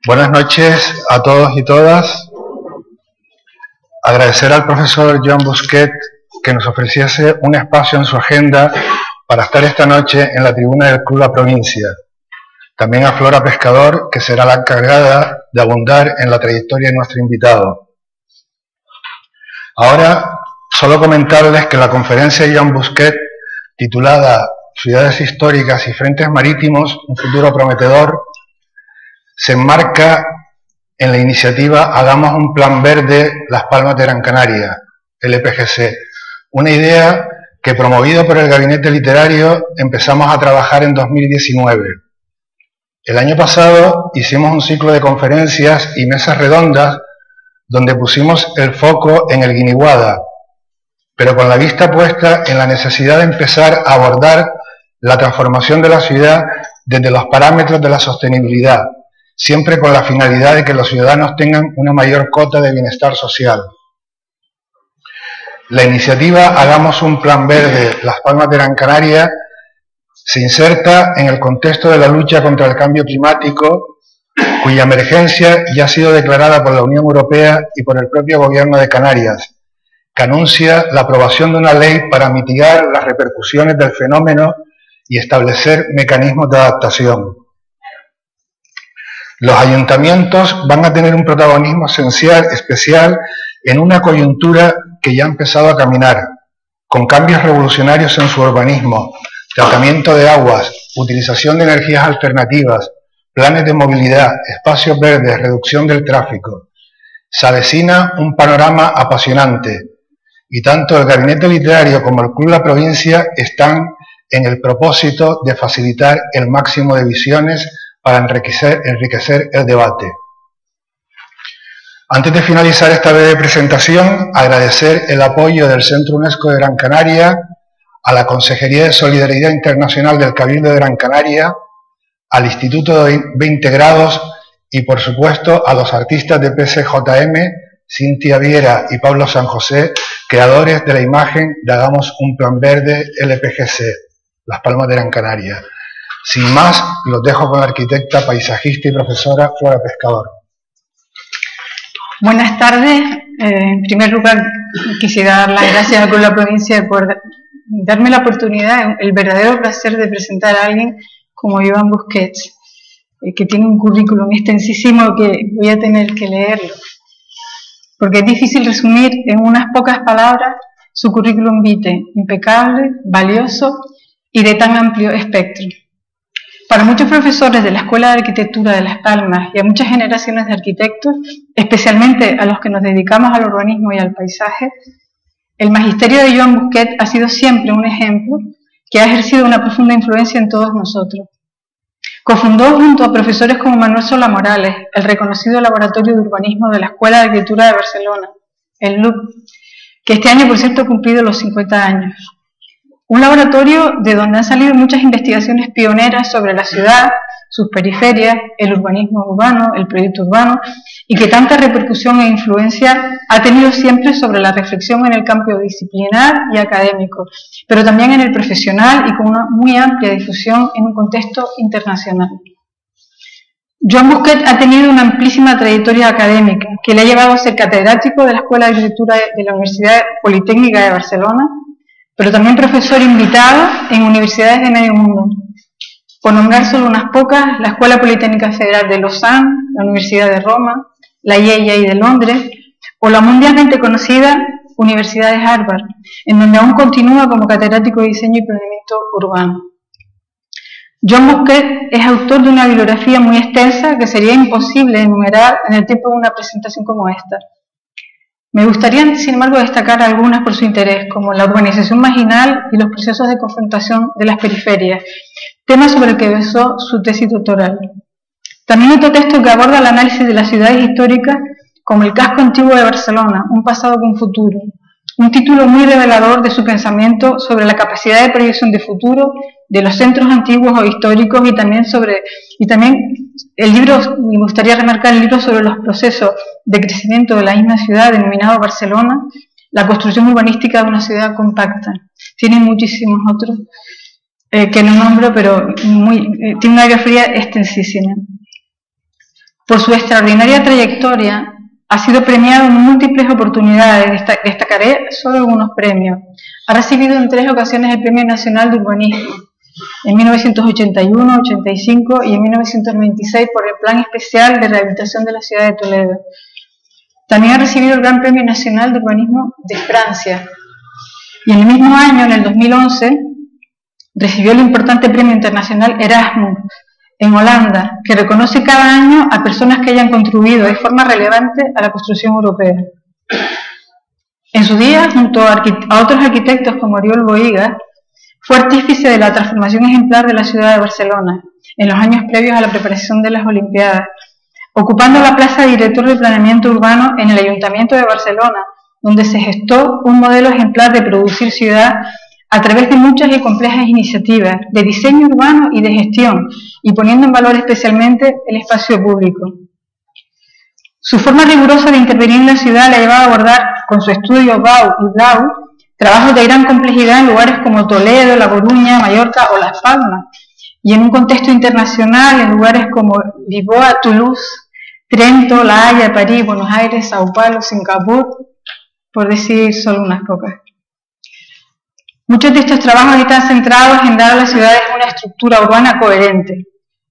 Buenas noches a todos y todas. Agradecer al profesor Joan Busquet que nos ofreciese un espacio en su agenda para estar esta noche en la tribuna del Club La Provincia. También a Flora Pescador, que será la encargada de abundar en la trayectoria de nuestro invitado. Ahora, solo comentarles que la conferencia de Joan Busquet, titulada Ciudades históricas y frentes marítimos, un futuro prometedor, se enmarca en la iniciativa Hagamos un Plan Verde Las Palmas de Gran Canaria, LPGC, una idea que, promovido por el Gabinete Literario, empezamos a trabajar en 2019. El año pasado hicimos un ciclo de conferencias y mesas redondas donde pusimos el foco en el Guiniguada, pero con la vista puesta en la necesidad de empezar a abordar la transformación de la ciudad desde los parámetros de la sostenibilidad, siempre con la finalidad de que los ciudadanos tengan una mayor cota de bienestar social. La iniciativa Hagamos un Plan Verde Las Palmas de Gran Canaria se inserta en el contexto de la lucha contra el cambio climático, cuya emergencia ya ha sido declarada por la Unión Europea y por el propio Gobierno de Canarias, que anuncia la aprobación de una ley para mitigar las repercusiones del fenómeno y establecer mecanismos de adaptación. Los ayuntamientos van a tener un protagonismo especial en una coyuntura que ya ha empezado a caminar, con cambios revolucionarios en su urbanismo, tratamiento de aguas, utilización de energías alternativas, planes de movilidad, espacios verdes, reducción del tráfico. Se avecina un panorama apasionante y tanto el Gabinete Literario como el Club La Provincia están en el propósito de facilitar el máximo de visiones para enriquecer el debate. Antes de finalizar esta breve presentación, agradecer el apoyo del Centro UNESCO de Gran Canaria, a la Consejería de Solidaridad Internacional del Cabildo de Gran Canaria, al Instituto de 20 Grados y, por supuesto, a los artistas de PCJM, Cintia Viera y Pablo San José, creadores de la imagen de Hagamos un Plan Verde LPGC, Las Palmas de Gran Canaria. Sin más, los dejo con la arquitecta, paisajista y profesora Flora Pescador. Buenas tardes. En primer lugar, quisiera dar las gracias al Club La Provincia por darme la oportunidad, el verdadero placer de presentar a alguien como Joan Busquet, que tiene un currículum extensísimo que voy a tener que leerlo, porque es difícil resumir en unas pocas palabras su currículum vitae, impecable, valioso y de tan amplio espectro. Para muchos profesores de la Escuela de Arquitectura de Las Palmas y a muchas generaciones de arquitectos, especialmente a los que nos dedicamos al urbanismo y al paisaje, el magisterio de Joan Busquet ha sido siempre un ejemplo que ha ejercido una profunda influencia en todos nosotros. Cofundó junto a profesores como Manuel Solá Morales el reconocido Laboratorio de Urbanismo de la Escuela de Arquitectura de Barcelona, el LUB, que este año, por cierto, ha cumplido los 50 años. Un laboratorio de donde han salido muchas investigaciones pioneras sobre la ciudad, sus periferias, el urbanismo urbano, el proyecto urbano, y que tanta repercusión e influencia ha tenido siempre sobre la reflexión en el campo disciplinar y académico, pero también en el profesional y con una muy amplia difusión en un contexto internacional. Joan Busquet ha tenido una amplísima trayectoria académica que le ha llevado a ser catedrático de la Escuela de Arquitectura de la Universidad Politécnica de Barcelona, pero también profesor invitado en universidades de medio mundo. Por nombrar solo unas pocas, la Escuela Politécnica Federal de Lausanne, la Universidad de Roma, la IEI de Londres, o la mundialmente conocida Universidad de Harvard, en donde aún continúa como catedrático de diseño y planeamiento urbano. Joan Busquet es autor de una bibliografía muy extensa que sería imposible enumerar en el tiempo de una presentación como esta. Me gustaría, sin embargo, destacar algunas por su interés, como la urbanización marginal y los procesos de confrontación de las periferias, tema sobre el que versó su tesis doctoral. También otro texto que aborda el análisis de las ciudades históricas como el casco antiguo de Barcelona, un pasado con futuro, un título muy revelador de su pensamiento sobre la capacidad de proyección de futuro de los centros antiguos o históricos y también el libro, me gustaría remarcar el libro sobre los procesos de crecimiento de la misma ciudad denominado Barcelona, la construcción urbanística de una ciudad compacta. Tiene muchísimos otros que no nombro, pero tiene una biografía extensísima. Por su extraordinaria trayectoria, ha sido premiado en múltiples oportunidades, destacaré solo algunos premios. Ha recibido en 3 ocasiones el Premio Nacional de Urbanismo, en 1981, 85 y en 1996 por el Plan Especial de Rehabilitación de la Ciudad de Toledo. También ha recibido el Gran Premio Nacional de Urbanismo de Francia. Y en el mismo año, en el 2011, recibió el importante Premio Internacional Erasmus en Holanda, que reconoce cada año a personas que hayan contribuido de forma relevante a la construcción europea. En su día, junto a otros arquitectos como Oriol Bohigas, fue artífice de la transformación ejemplar de la ciudad de Barcelona en los años previos a la preparación de las Olimpiadas, ocupando la plaza de director de planeamiento urbano en el Ayuntamiento de Barcelona, donde se gestó un modelo ejemplar de producir ciudad a través de muchas y complejas iniciativas de diseño urbano y de gestión, y poniendo en valor especialmente el espacio público. Su forma rigurosa de intervenir en la ciudad le ha llevado a abordar con su estudio BAU y BLAU trabajos de gran complejidad en lugares como Toledo, La Coruña, Mallorca o Las Palmas, y en un contexto internacional en lugares como Lisboa, Toulouse, Trento, La Haya, París, Buenos Aires, Sao Paulo, Singapur, por decir solo unas pocas. Muchos de estos trabajos están centrados en dar a las ciudades una estructura urbana coherente,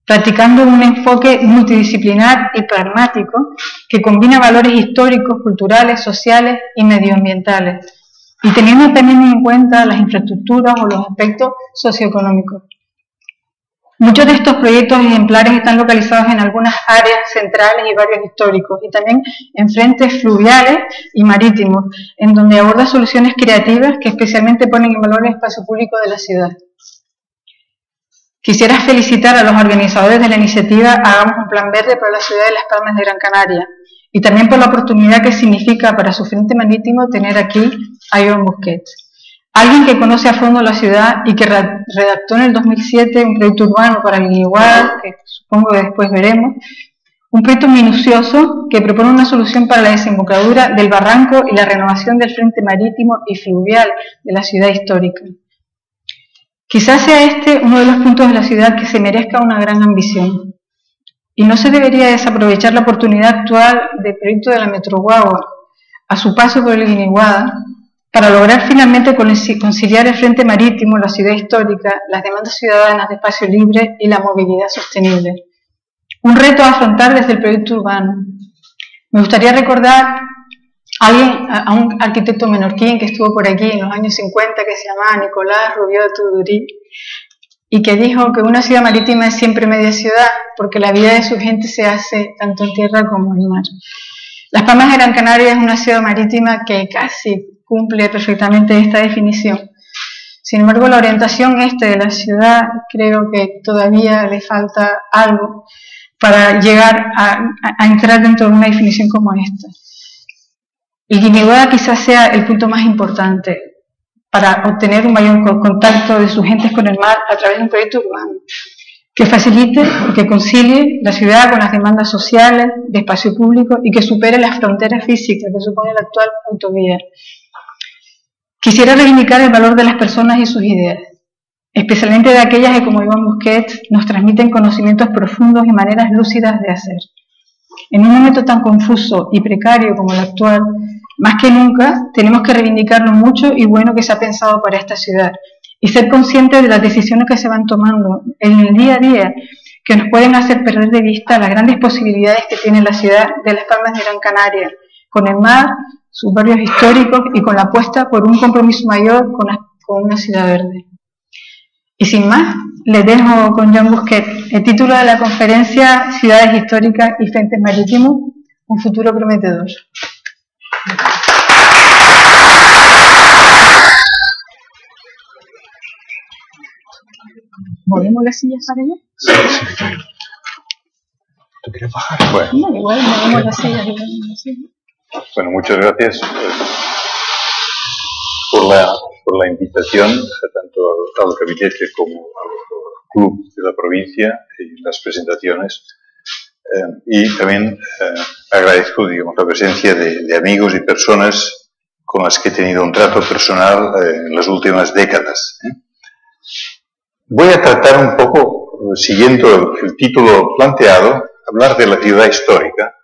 practicando un enfoque multidisciplinar y pragmático que combina valores históricos, culturales, sociales y medioambientales, y teniendo también en cuenta las infraestructuras o los aspectos socioeconómicos. Muchos de estos proyectos ejemplares están localizados en algunas áreas centrales y barrios históricos, y también en frentes fluviales y marítimos, en donde aborda soluciones creativas que especialmente ponen en valor el espacio público de la ciudad. Quisiera felicitar a los organizadores de la iniciativa Hagamos un Plan Verde para la ciudad de Las Palmas de Gran Canaria, y también por la oportunidad que significa para su frente marítimo tener aquí a Joan Busquets. Alguien que conoce a fondo la ciudad y que redactó en el 2007 un proyecto urbano para Guiniguada, que supongo que después veremos, un proyecto minucioso que propone una solución para la desembocadura del barranco y la renovación del frente marítimo y fluvial de la ciudad histórica. Quizás sea este uno de los puntos de la ciudad que se merezca una gran ambición. Y no se debería desaprovechar la oportunidad actual del proyecto de la Metro Guagua, a su paso por el Guiniguada, para lograr finalmente conciliar el frente marítimo, la ciudad histórica, las demandas ciudadanas de espacio libre y la movilidad sostenible. Un reto a afrontar desde el proyecto urbano. Me gustaría recordar a un arquitecto menorquín que estuvo por aquí en los años 50, que se llamaba Nicolás Rubió de Tudurí, y que dijo que una ciudad marítima es siempre media ciudad, porque la vida de su gente se hace tanto en tierra como en mar. Las Palmas de Gran Canaria es una ciudad marítima que casi cumple perfectamente esta definición. Sin embargo, la orientación de la ciudad creo que todavía le falta algo para llegar a entrar dentro de una definición como esta. El Guiniguada quizás sea el punto más importante para obtener un mayor contacto de sus gentes con el mar a través de un proyecto urbano que facilite y que concilie la ciudad con las demandas sociales, de espacio público y que supere las fronteras físicas que supone la actual autovía. Quisiera reivindicar el valor de las personas y sus ideas, especialmente de aquellas que, como Joan Busquets, nos transmiten conocimientos profundos y maneras lúcidas de hacer. En un momento tan confuso y precario como el actual, más que nunca tenemos que reivindicar lo mucho y bueno que se ha pensado para esta ciudad y ser conscientes de las decisiones que se van tomando en el día a día, que nos pueden hacer perder de vista las grandes posibilidades que tiene la ciudad de Las Palmas de Gran Canaria, con el mar, sus barrios históricos y con la apuesta por un compromiso mayor con una ciudad verde. Y sin más, les dejo con Joan Busquets el título de la conferencia Ciudades históricas y frentes marítimos, un futuro prometedor. ¿Movemos las sillas para allá? Sí. ¿Tú quieres bajar? Bueno. No, igual movemos las sillas. Bueno, muchas gracias por la invitación, tanto al gabinete como al club de la provincia y las presentaciones. Y también agradezco, digamos, la presencia de amigos y personas con las que he tenido un trato personal en las últimas décadas. Voy a tratar un poco, siguiendo el título planteado, hablar de la ciudad histórica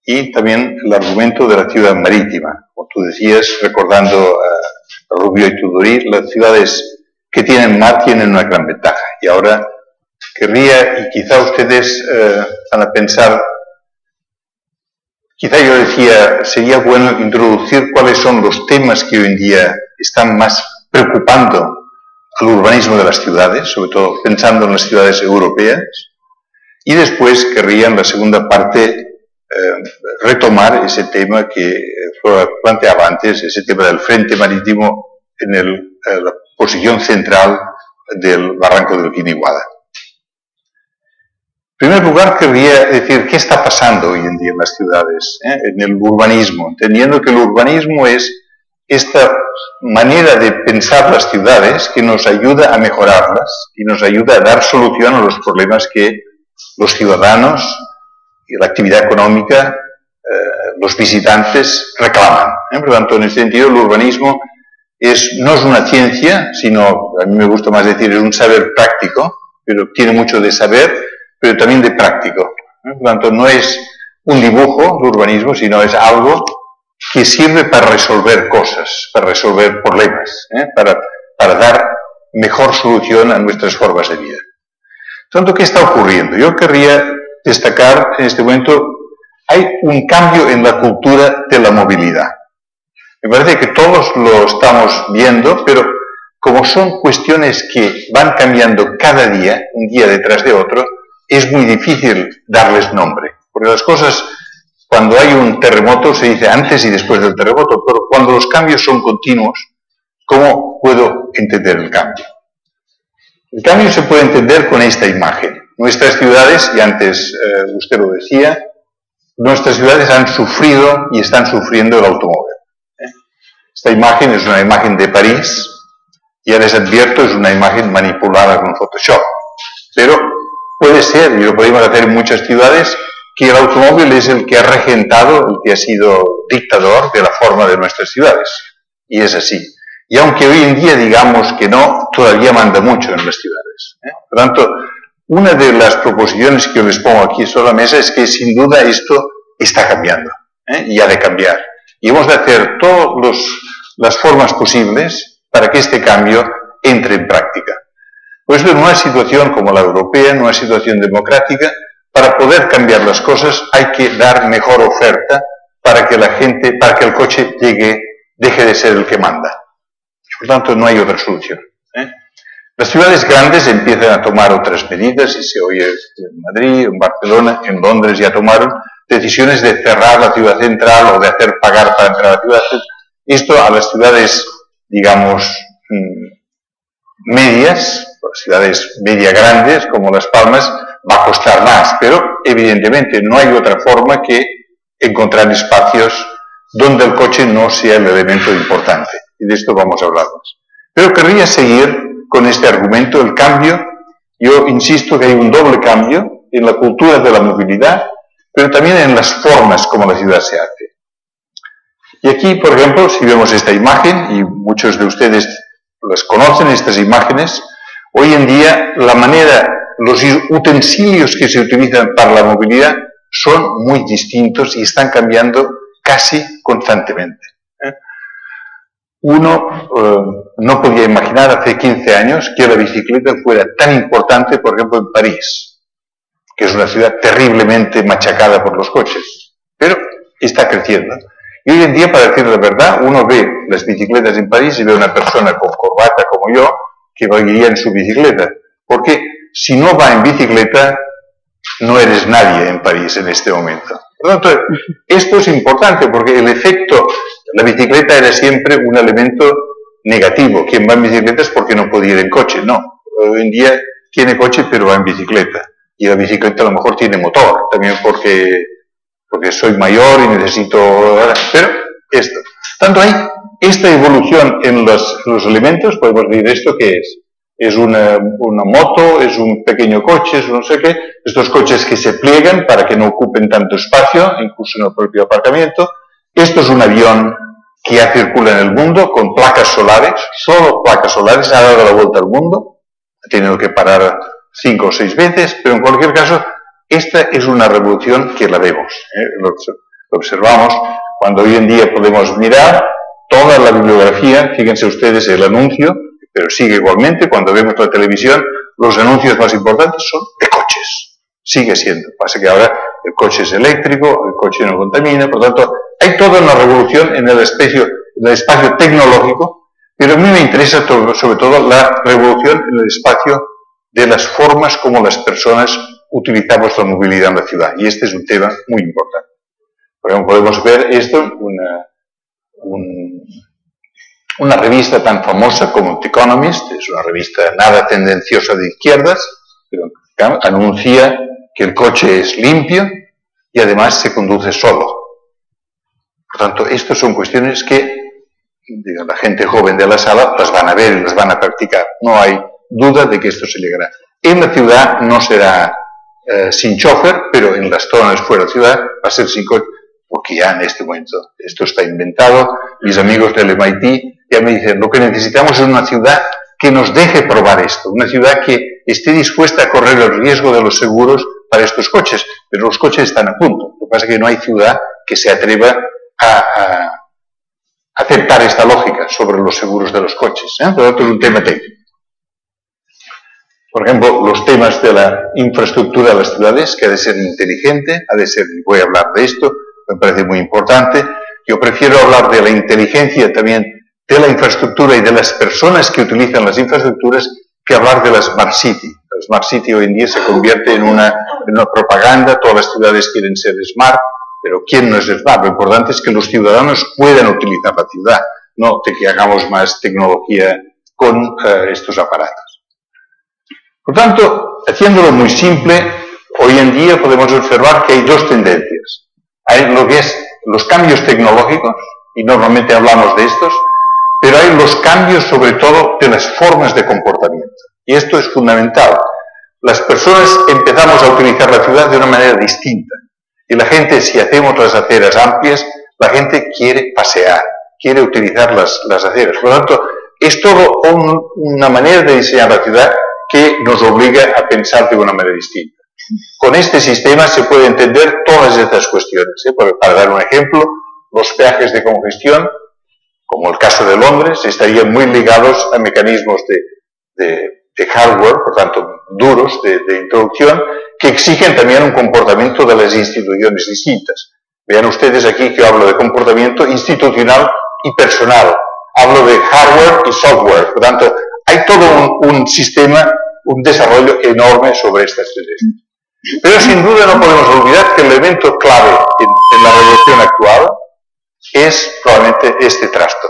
y también el argumento de la ciudad marítima. Como tú decías, recordando a Rubio y Tudurí, las ciudades que tienen mar tienen una gran ventaja. Y ahora querría, y quizá ustedes van a pensar, quizá yo decía, sería bueno introducir cuáles son los temas que hoy en día están más preocupando al urbanismo de las ciudades, sobre todo pensando en las ciudades europeas, y después querría en la segunda parte retomar ese tema que planteaba antes, ese tema del frente marítimo en la posición central del barranco del Quiniguada. En primer lugar, querría decir qué está pasando hoy en día en las ciudades, en el urbanismo, entendiendo que el urbanismo es esta manera de pensar las ciudades que nos ayuda a mejorarlas y nos ayuda a dar solución a los problemas que los ciudadanos y la actividad económica, los visitantes reclaman. Por lo tanto, en este sentido, el urbanismo no es una ciencia, sino, a mí me gusta más decir, es un saber práctico, pero tiene mucho de saber, pero también de práctico. Por lo tanto, no es un dibujo el urbanismo, sino es algo que sirve para resolver cosas, para resolver problemas, para dar mejor solución a nuestras formas de vida. Por tanto, ¿qué está ocurriendo? Yo querría destacar en este momento, hay un cambio en la cultura de la movilidad. Me parece que todos lo estamos viendo, pero como son cuestiones que van cambiando cada día, un día detrás de otro, es muy difícil darles nombre. Porque las cosas, cuando hay un terremoto, se dice antes y después del terremoto, pero cuando los cambios son continuos, ¿cómo puedo entender el cambio? El cambio se puede entender con esta imagen. Nuestras ciudades, y antes usted lo decía, nuestras ciudades han sufrido y están sufriendo el automóvil. Esta imagen es una imagen de París, ya les advierto, es una imagen manipulada con Photoshop. Pero puede ser, y lo podemos hacer en muchas ciudades, que el automóvil es el que ha regentado, el que ha sido dictador de la forma de nuestras ciudades. Y es así. Y aunque hoy en día digamos que no, todavía manda mucho en las ciudades. Por lo tanto, una de las proposiciones que yo les pongo aquí sobre la mesa es que sin duda esto está cambiando, y ha de cambiar. Y hemos de hacer todas las formas posibles para que este cambio entre en práctica. Pues en una situación como la europea, en una situación democrática, para poder cambiar las cosas hay que dar mejor oferta para que el coche deje de ser el que manda. Por tanto, no hay otra solución. Las ciudades grandes empiezan a tomar otras medidas, y se oye en Madrid, en Barcelona, en Londres ya tomaron decisiones de cerrar la ciudad central o de hacer pagar para entrar a la ciudad central. Esto a las ciudades, digamos, medias, ciudades media grandes como Las Palmas, va a costar más, pero evidentemente no hay otra forma que encontrar espacios donde el coche no sea el elemento importante. Y de esto vamos a hablar más. Pero querría seguir con este argumento, el cambio. Yo insisto que hay un doble cambio en la cultura de la movilidad, pero también en las formas como la ciudad se hace. Y aquí, por ejemplo, si vemos esta imagen, y muchos de ustedes las conocen, estas imágenes, hoy en día los utensilios que se utilizan para la movilidad son muy distintos y están cambiando casi constantemente. Uno no podía imaginar hace 15 años que la bicicleta fuera tan importante, por ejemplo, en París, que es una ciudad terriblemente machacada por los coches, pero está creciendo. Y hoy en día, para decir la verdad, uno ve las bicicletas en París y ve a una persona con corbata como yo que iría en su bicicleta, porque si no va en bicicleta, no eres nadie en París en este momento. Por lo tanto, esto es importante porque el efecto, la bicicleta era siempre un elemento negativo. Quien va en bicicleta es porque no podía ir en coche. No, hoy en día tiene coche pero va en bicicleta. Y la bicicleta a lo mejor tiene motor, también porque soy mayor y necesito... Pero esto. Tanto hay esta evolución en los elementos, podemos decir esto que es. Es una moto, es un pequeño coche, es no sé qué. Estos coches que se pliegan para que no ocupen tanto espacio, incluso en el propio aparcamiento. Esto es un avión que ya circula en el mundo con placas solares, solo placas solares, ha dado la vuelta al mundo, ha tenido que parar 5 o 6 veces, pero en cualquier caso Esta es una revolución que la vemos, lo observamos cuando hoy en día podemos mirar toda la bibliografía, fíjense ustedes el anuncio, pero sigue igualmente, cuando vemos la televisión, los anuncios más importantes son de coches, sigue siendo, pasa que ahora el coche es eléctrico, el coche no contamina, por tanto, hay toda una revolución en el espacio tecnológico, pero a mí me interesa sobre todo la revolución en el espacio de las formas como las personas utilizamos la movilidad en la ciudad, y este es un tema muy importante. Por ejemplo, podemos ver esto, una revista tan famosa como The Economist, es una revista nada tendenciosa de izquierdas, pero anuncia que el coche es limpio y además se conduce solo. Por tanto, estas son cuestiones que la gente joven de la sala las van a ver y las van a practicar. No hay duda de que esto se llegará. En la ciudad no será sin chofer, pero en las zonas fuera de la ciudad va a ser sin coche, porque ya en este momento esto está inventado. Mis amigos del MIT ya me dicen, lo que necesitamos es una ciudad que nos deje probar esto, una ciudad que esté dispuesta a correr el riesgo de los seguros para estos coches, pero los coches están a punto. Lo que pasa es que no hay ciudad que se atreva a aceptar esta lógica sobre los seguros de los coches. Por lo tanto, es un tema técnico. Por ejemplo, los temas de la infraestructura de las ciudades, que ha de ser inteligente, ha de ser, voy a hablar de esto, me parece muy importante. Yo prefiero hablar de la inteligencia también de la infraestructura y de las personas que utilizan las infraestructuras que hablar de la Smart City. La Smart City hoy en día se convierte en una propaganda, todas las ciudades quieren ser smart, pero ¿quién no es smart? Lo importante es que los ciudadanos puedan utilizar la ciudad, no de que hagamos más tecnología con estos aparatos. Por tanto, haciéndolo muy simple, hoy en día podemos observar que hay dos tendencias. Hay lo que es los cambios tecnológicos, y normalmente hablamos de estos, pero hay los cambios sobre todo de las formas de comportamiento. Y esto es fundamental. Las personas empezamos a utilizar la ciudad de una manera distinta. Y la gente, si hacemos las aceras amplias, la gente quiere pasear, quiere utilizar las aceras. Por lo tanto, es todo una manera de diseñar la ciudad que nos obliga a pensar de una manera distinta. Con este sistema se puede entender todas estas cuestiones. Para dar un ejemplo, los peajes de congestión, como el caso de Londres, estarían muy ligados a mecanismos de hardware, por tanto, duros de introducción, que exigen también un comportamiento de las instituciones distintas. Vean ustedes aquí que yo hablo de comportamiento institucional y personal. Hablo de hardware y software. Por tanto, hay todo un sistema, un desarrollo enorme sobre estas tendencias. Pero sin duda no podemos olvidar que el elemento clave en la revolución actual es probablemente este trasto,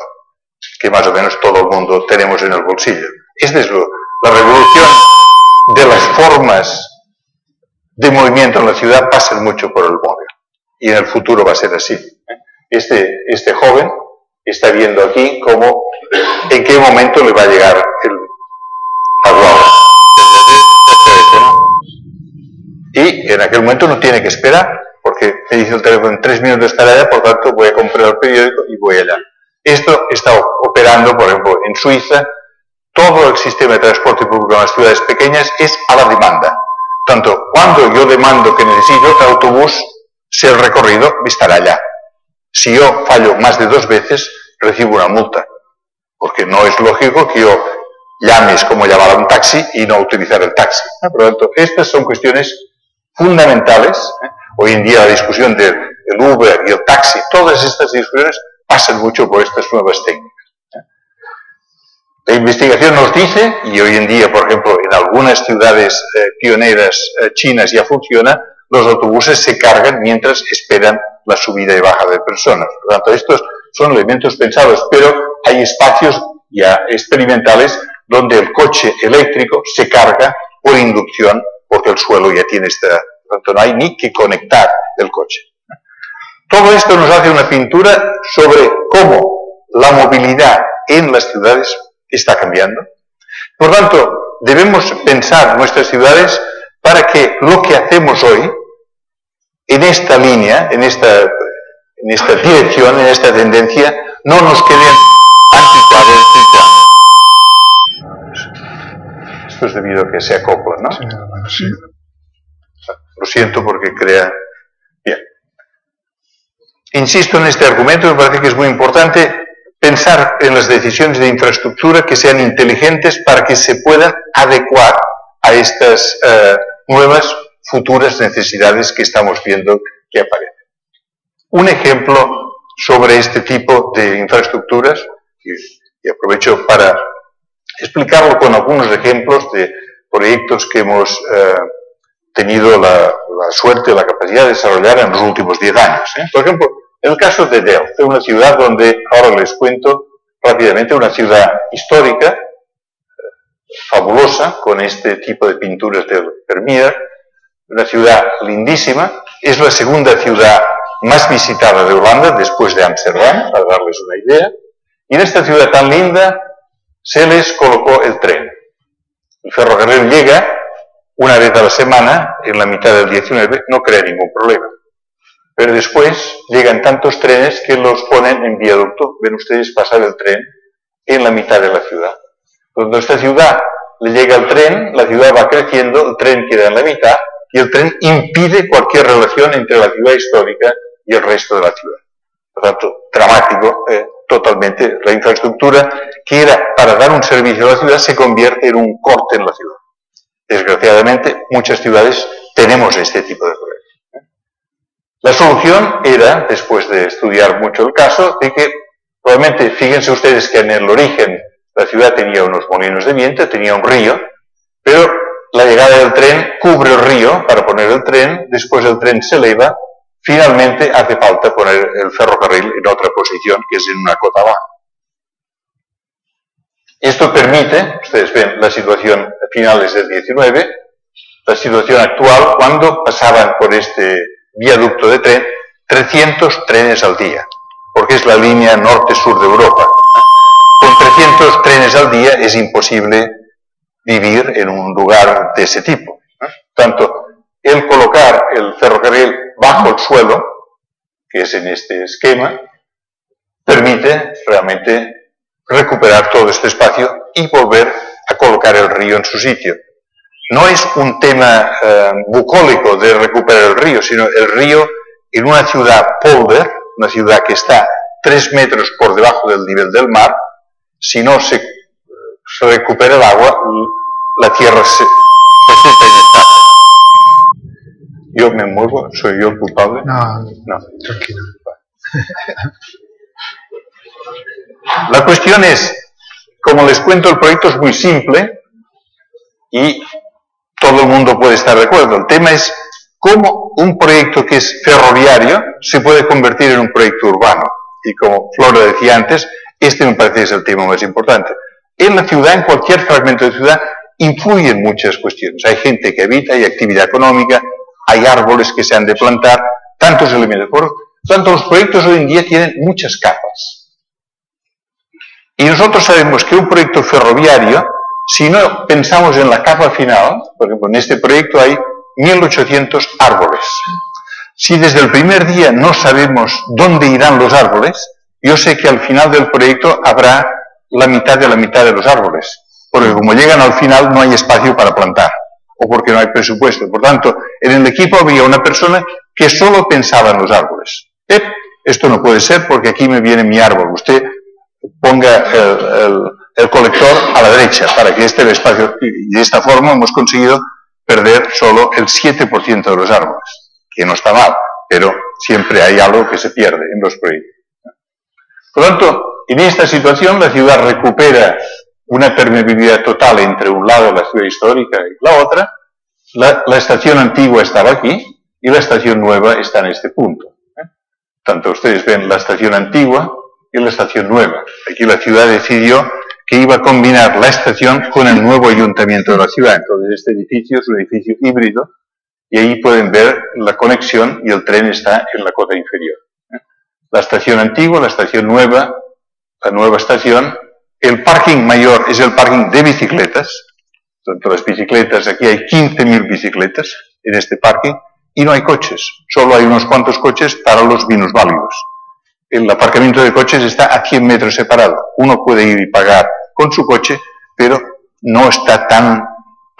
que más o menos todo el mundo tenemos en el bolsillo. Esta es la revolución de las formas de movimiento en la ciudad, pasa mucho por el móvil. Y en el futuro va a ser así. Este joven está viendo aquí cómo, en qué momento le va a llegar la guagua. Y en aquel momento no tiene que esperar, porque me dice el teléfono, en 3 minutos estará allá, por tanto voy a comprar el periódico y voy allá. Esto está operando, por ejemplo, en Suiza. Todo el sistema de transporte público en las ciudades pequeñas es a la demanda. Tanto cuando yo demando que necesito el autobús, si el recorrido estará allá. Si yo fallo más de 2 veces, recibo una multa, porque no es lógico que yo llames como llamar a un taxi y no utilizar el taxi. Por lo tanto, estas son cuestiones fundamentales. Hoy en día la discusión del Uber y el taxi, todas estas discusiones pasan mucho por estas nuevas técnicas. La investigación nos dice, y hoy en día, por ejemplo, en algunas ciudades pioneras chinas ya funciona, los autobuses se cargan mientras esperan la subida y baja de personas. Por lo tanto, estos son elementos pensados, pero hay espacios ya experimentales donde el coche eléctrico se carga por inducción, porque el suelo ya tiene por lo tanto no hay ni que conectar el coche. Todo esto nos hace una pintura sobre cómo la movilidad en las ciudades está cambiando. Por tanto, debemos pensar nuestras ciudades para que lo que hacemos hoy, en esta línea, en esta dirección, en esta tendencia, no nos queden anticuados. Esto es debido a que se acopla, ¿no? Sí, bueno, sí. Lo siento porque crea... Bien. Insisto en este argumento, me parece que es muy importante pensar en las decisiones de infraestructura que sean inteligentes para que se puedan adecuar a estas nuevas futuras necesidades que estamos viendo que aparecen. Un ejemplo sobre este tipo de infraestructuras, y aprovecho para explicarlo con algunos ejemplos de proyectos que hemos tenido la suerte, la capacidad de desarrollar en los últimos 10 años. Por ejemplo, en el caso de Delft, una ciudad donde, ahora les cuento rápidamente, una ciudad histórica, fabulosa, con este tipo de pinturas del Vermeer, una ciudad lindísima, es la segunda ciudad más visitada de Holanda después de Ámsterdam, para darles una idea, y en esta ciudad tan linda se les colocó el tren. El ferrocarril llega una vez a la semana, en la mitad del 19, no crea ningún problema. Pero después llegan tantos trenes que los ponen en viaducto. Ven ustedes pasar el tren en la mitad de la ciudad. Cuando a esta ciudad le llega el tren, la ciudad va creciendo, el tren queda en la mitad y el tren impide cualquier relación entre la ciudad histórica y el resto de la ciudad. Por tanto, dramático, totalmente. La infraestructura que era para dar un servicio a la ciudad se convierte en un corte en la ciudad. Desgraciadamente, muchas ciudades tenemos este tipo de problemas. La solución era, después de estudiar mucho el caso, de que probablemente, fíjense ustedes que en el origen la ciudad tenía unos molinos de viento, tenía un río, pero la llegada del tren cubre el río para poner el tren, después el tren se eleva, finalmente hace falta poner el ferrocarril en otra posición, que es en una cota baja. Esto permite, ustedes ven la situación a finales del 19, la situación actual, cuando pasaban por este viaducto de tren, 300 trenes al día, porque es la línea norte-sur de Europa. Con 300 trenes al día es imposible vivir en un lugar de ese tipo. Tanto el colocar el ferrocarril bajo el suelo, que es en este esquema, permite realmente recuperar todo este espacio y volver a colocar el río en su sitio. No es un tema bucólico de recuperar el río, sino el río en una ciudad polder, una ciudad que está 3 metros por debajo del nivel del mar. Si no se recupera el agua, la tierra se inestable. ¿Yo me muevo? ¿Soy yo el culpable? No, Tranquilo. La cuestión es, como les cuento, el proyecto es muy simple y todo el mundo puede estar de acuerdo. El tema es cómo un proyecto que es ferroviario se puede convertir en un proyecto urbano. Y como Flora decía antes, este me parece que es el tema más importante. En la ciudad, en cualquier fragmento de ciudad, influyen muchas cuestiones. Hay gente que habita, hay actividad económica, hay árboles que se han de plantar, tantos elementos. Por tanto, los proyectos hoy en día tienen muchas capas. Y nosotros sabemos que un proyecto ferroviario, si no pensamos en la capa final, por ejemplo, en este proyecto hay 1.800 árboles. Si desde el primer día no sabemos dónde irán los árboles, yo sé que al final del proyecto habrá la mitad de los árboles. Porque como llegan al final no hay espacio para plantar, o porque no hay presupuesto. Por tanto, en el equipo había una persona que solo pensaba en los árboles. Esto no puede ser porque aquí me viene mi árbol. Usted ponga el colector a la derecha para que esté el espacio. Y de esta forma hemos conseguido perder solo el 7% de los árboles, que no está mal, pero siempre hay algo que se pierde en los proyectos. Por lo tanto, en esta situación la ciudad recupera una permeabilidad total entre un lado la ciudad histórica y la otra. La estación antigua estaba aquí y la estación nueva está en este punto. Tanto ustedes ven la estación antigua y la estación nueva. Aquí la ciudad decidió que iba a combinar la estación con el nuevo ayuntamiento de la ciudad. Entonces este edificio es un edificio híbrido y ahí pueden ver la conexión y el tren está en la cota inferior. La estación antigua, la estación nueva, la nueva estación. El parking mayor es el parking de bicicletas. Tanto las bicicletas, aquí hay 15.000 bicicletas en este parking y no hay coches. Solo hay unos cuantos coches para los minusválidos. El aparcamiento de coches está a 100 metros separado. Uno puede ir y pagar con su coche, pero no está tan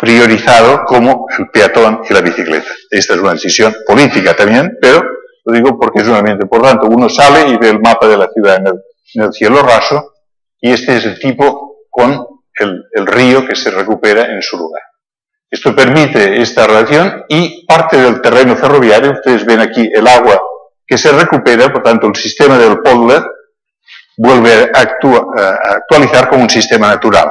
priorizado como el peatón y la bicicleta. Esta es una decisión política también, pero lo digo porque es un elemento importante. Uno sale y ve el mapa de la ciudad en el cielo raso, y este es el tipo con el río que se recupera en su lugar. Esto permite esta relación, y parte del terreno ferroviario, ustedes ven aquí el agua que se recupera, por tanto el sistema del polder vuelve a actualizar como un sistema natural.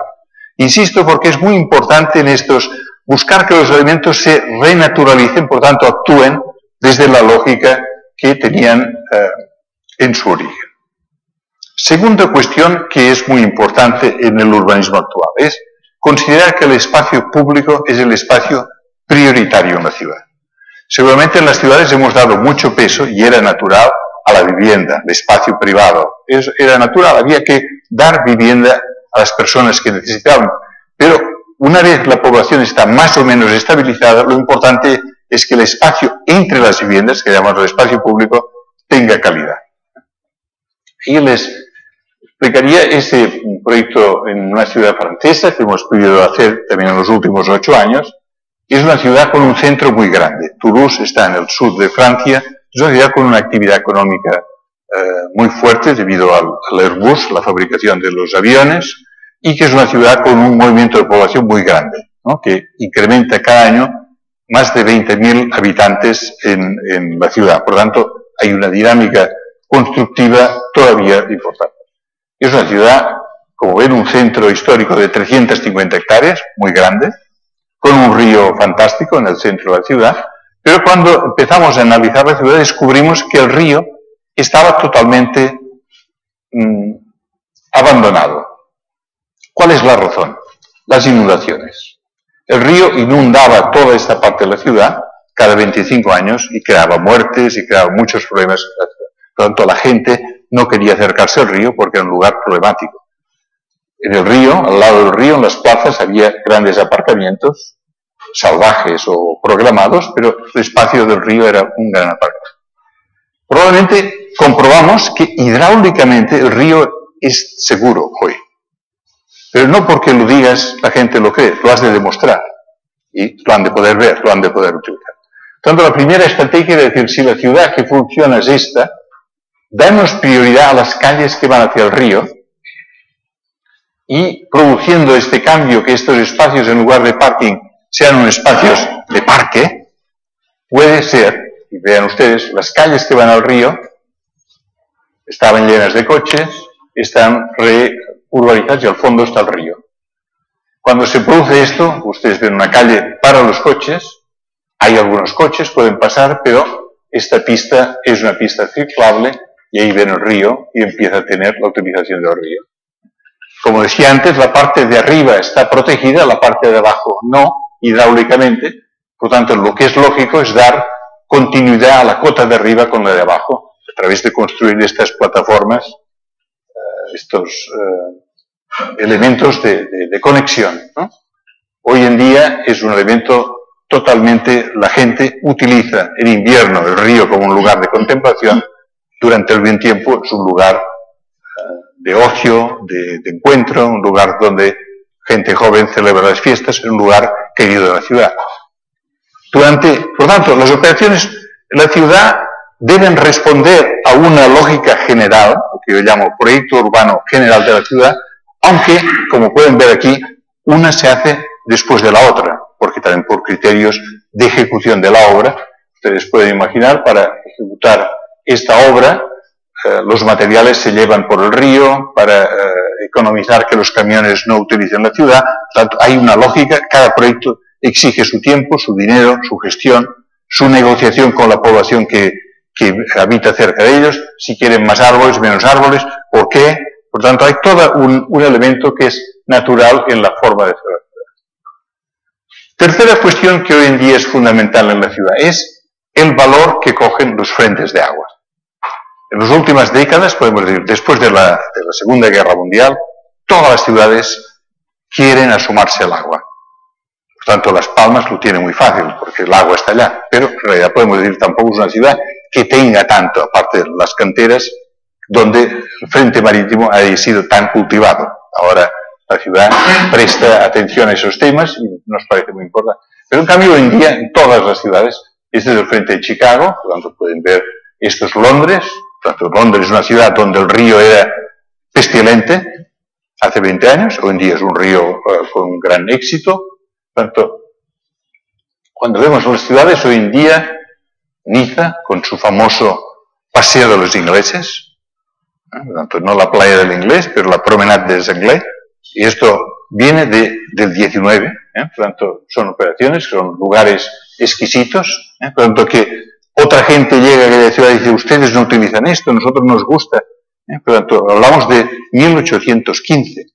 Insisto porque es muy importante en estos buscar que los elementos se renaturalicen, por tanto actúen desde la lógica que tenían en su origen. Segunda cuestión que es muy importante en el urbanismo actual es considerar que el espacio público es el espacio prioritario en la ciudad. Seguramente en las ciudades hemos dado mucho peso, y era natural, a la vivienda, el espacio privado. Era natural, había que dar vivienda a las personas que necesitaban. Pero una vez la población está más o menos estabilizada, lo importante es que el espacio entre las viviendas, que llamamos el espacio público, tenga calidad. Y les explicaría este proyecto en una ciudad francesa que hemos podido hacer también en los últimos 8 años. Es una ciudad con un centro muy grande. Toulouse está en el sur de Francia. Es una ciudad con una actividad económica muy fuerte debido al Airbus, la fabricación de los aviones, y que es una ciudad con un movimiento de población muy grande, ¿no?, que incrementa cada año más de 20.000 habitantes en la ciudad. Por lo tanto, hay una dinámica constructiva todavía importante. Es una ciudad, como ven, un centro histórico de 350 hectáreas, muy grande, con un río fantástico en el centro de la ciudad, pero cuando empezamos a analizar la ciudad descubrimos que el río estaba totalmente abandonado. ¿Cuál es la razón? Las inundaciones. El río inundaba toda esta parte de la ciudad cada 25 años y creaba muertes y creaba muchos problemas en la ciudad. Por lo tanto, la gente no quería acercarse al río porque era un lugar problemático. En el río, al lado del río, en las plazas, había grandes aparcamientos, salvajes o programados, pero el espacio del río era un gran aparcamiento. Probablemente comprobamos que hidráulicamente el río es seguro hoy. Pero no porque lo digas la gente lo cree, lo has de demostrar. Y lo han de poder ver, lo han de poder utilizar. Por tanto, la primera estrategia es decir, si la ciudad que funciona es esta, damos prioridad a las calles que van hacia el río, y produciendo este cambio, que estos espacios en lugar de parking sean unos espacios de parque, puede ser, y vean ustedes, las calles que van al río estaban llenas de coches, están reurbanizadas y al fondo está el río. Cuando se produce esto, ustedes ven una calle para los coches, hay algunos coches, pueden pasar, pero esta pista es una pista ciclable y ahí ven el río y empieza a tener la utilización del río. Como decía antes, la parte de arriba está protegida, la parte de abajo no, hidráulicamente. Por tanto, lo que es lógico es dar continuidad a la cota de arriba con la de abajo, a través de construir estas plataformas, estos elementos de conexión, ¿no? Hoy en día es un elemento totalmente, la gente utiliza en invierno el río como un lugar de contemplación, durante el buen tiempo es un lugar de ocio, de encuentro, un lugar donde gente joven celebra las fiestas, un lugar querido de la ciudad. Por tanto, las operaciones en la ciudad deben responder a una lógica general, lo que yo llamo proyecto urbano general de la ciudad, aunque, como pueden ver aquí, una se hace después de la otra, porque también por criterios de ejecución de la obra, ustedes pueden imaginar, para ejecutar esta obra, los materiales se llevan por el río para economizar que los camiones no utilicen la ciudad. Por tanto, hay una lógica, cada proyecto exige su tiempo, su dinero, su gestión, su negociación con la población que habita cerca de ellos, si quieren más árboles, menos árboles, ¿por qué? Por tanto, hay todo un elemento que es natural en la forma de hacer la ciudad. Tercera cuestión que hoy en día es fundamental en la ciudad es el valor que cogen los frentes de agua. En las últimas décadas, podemos decir, después de la Segunda Guerra Mundial, todas las ciudades quieren asomarse al agua. Por tanto, Las Palmas lo tiene muy fácil, porque el agua está allá. Pero en realidad podemos decir, tampoco es una ciudad que tenga tanto, aparte de las canteras, donde el frente marítimo haya sido tan cultivado. Ahora la ciudad presta atención a esos temas y nos parece muy importante. Pero en cambio hoy en día en todas las ciudades, este es el frente de Chicago, por lo tanto pueden ver, esto es Londres, por lo tanto Londres es una ciudad donde el río era pestilente hace 20 años, hoy en día es un río con gran éxito. Por lo tanto, cuando vemos las ciudades hoy en día, Niza, con su famoso paseo de los ingleses, por lo tanto, no la playa del inglés, pero la promenade des Anglais, y esto viene del 19, por lo tanto, son operaciones, son lugares exquisitos, por lo tanto, que otra gente llega a la ciudad y dice, ustedes no utilizan esto, a nosotros nos gusta, por lo tanto, hablamos de 1815,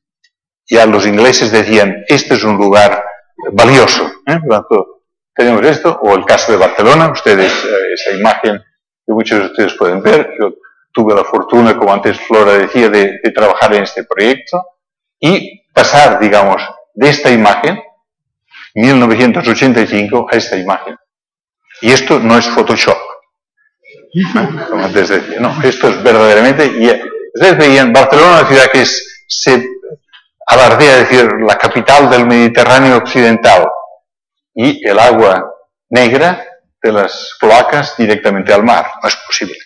ya los ingleses decían, este es un lugar valioso, por lo tanto, tenemos esto, o el caso de Barcelona, ustedes, esa imagen que muchos de ustedes pueden ver, yo tuve la fortuna, como antes Flora decía, de trabajar en este proyecto y pasar, digamos, de esta imagen, 1985, a esta imagen. Y esto no es Photoshop, como antes decía, no, esto es verdaderamente, y ustedes veían, Barcelona, una ciudad que se alardea, es decir, la capital del Mediterráneo occidental, y el agua negra de las cloacas directamente al mar. No es posible.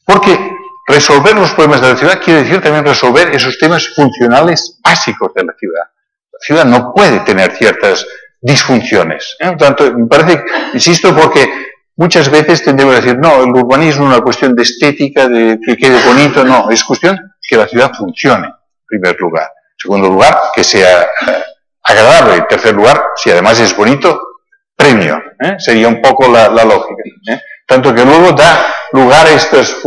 Porque resolver los problemas de la ciudad quiere decir también resolver esos temas funcionales básicos de la ciudad. La ciudad no puede tener ciertas disfunciones. Por tanto, me parece, insisto, porque muchas veces tendemos a decir, no, el urbanismo es una cuestión de estética, de que quede bonito, no, es cuestión que la ciudad funcione, en primer lugar. En segundo lugar, que sea agradable. En tercer lugar, si además es bonito, premio. Sería un poco la lógica. Tanto que luego da lugar a estos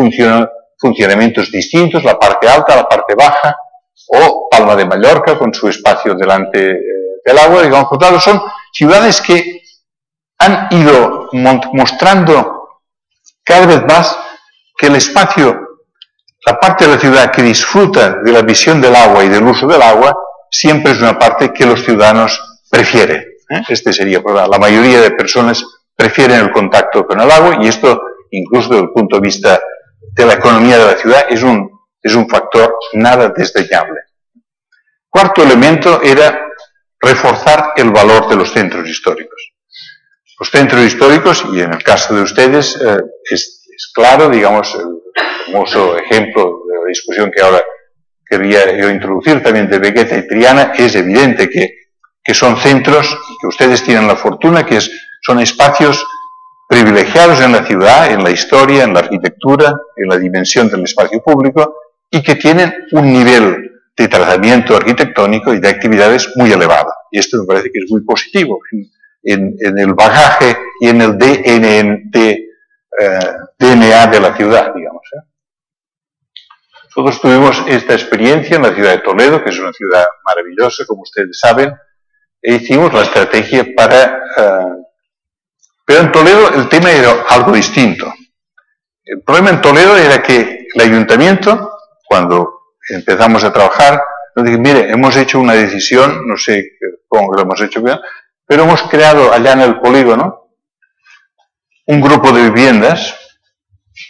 funcionamientos distintos, la parte alta, la parte baja, o Palma de Mallorca con su espacio delante del agua, digamos, por tanto, son ciudades que han ido mostrando cada vez más que el espacio, la parte de la ciudad que disfruta de la visión del agua y del uso del agua, siempre es una parte que los ciudadanos prefieren. Este sería, la mayoría de personas prefieren el contacto con el agua y esto, incluso desde el punto de vista de la economía de la ciudad, es un factor nada desdeñable. Cuarto elemento era reforzar el valor de los centros históricos. Los centros históricos, y en el caso de ustedes, es claro, digamos, el famoso ejemplo de la discusión que ahora quería yo introducir también de Vegeta y Triana, es evidente que son centros que ustedes tienen la fortuna, que son espacios privilegiados en la ciudad, en la historia, en la arquitectura, en la dimensión del espacio público, y que tienen un nivel de tratamiento arquitectónico y de actividades muy elevado. Y esto me parece que es muy positivo en el bagaje y en el DNA de la ciudad, digamos. Nosotros tuvimos esta experiencia en la ciudad de Toledo, que es una ciudad maravillosa, como ustedes saben, e hicimos la estrategia para... pero en Toledo el tema era algo distinto. El problema en Toledo era que el ayuntamiento, cuando empezamos a trabajar, nos dijo, mire, hemos hecho una decisión, no sé cómo lo hemos hecho, pero hemos creado allá en el polígono un grupo de viviendas,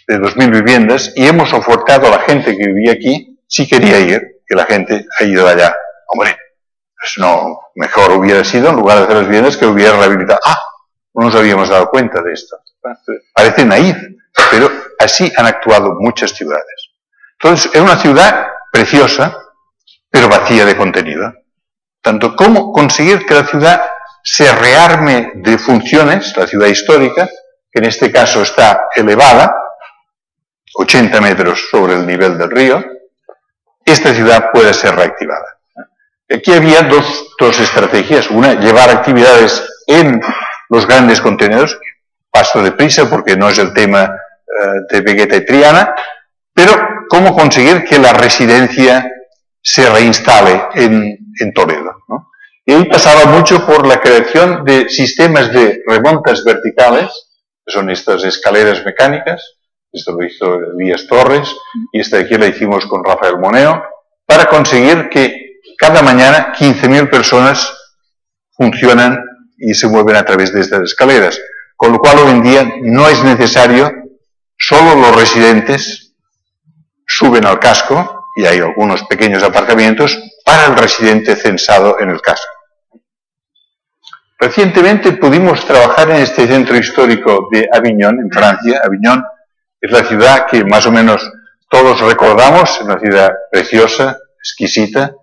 de 2.000 viviendas, y hemos ofertado a la gente que vivía aquí, si quería ir, que la gente ha ido allá. Hombre, pues no, mejor hubiera sido, en lugar de hacer las viviendas, que hubiera rehabilitado. No nos habíamos dado cuenta de esto. Parece naif, pero así han actuado muchas ciudades. Entonces, es una ciudad preciosa, pero vacía de contenido. Tanto como conseguir que la ciudad se rearme de funciones, la ciudad histórica, que en este caso está elevada, 80 metros sobre el nivel del río, esta ciudad puede ser reactivada. Aquí había dos estrategias. Una, llevar actividades en los grandes contenedores, paso deprisa porque no es el tema de Vegeta y Triana, pero cómo conseguir que la residencia se reinstale en Toledo, ¿no? Y ahí pasaba mucho por la creación de sistemas de remontas verticales, que son estas escaleras mecánicas. Esto lo hizo Elías Torres, y esta de aquí la hicimos con Rafael Moneo, para conseguir que cada mañana 15.000 personas funcionan y se mueven a través de estas escaleras. Con lo cual hoy en día no es necesario, solo los residentes suben al casco y hay algunos pequeños aparcamientos para el residente censado en el caso. Recientemente pudimos trabajar en este centro histórico de Aviñón, en Francia. Aviñón es la ciudad que más o menos todos recordamos, una ciudad preciosa, exquisita,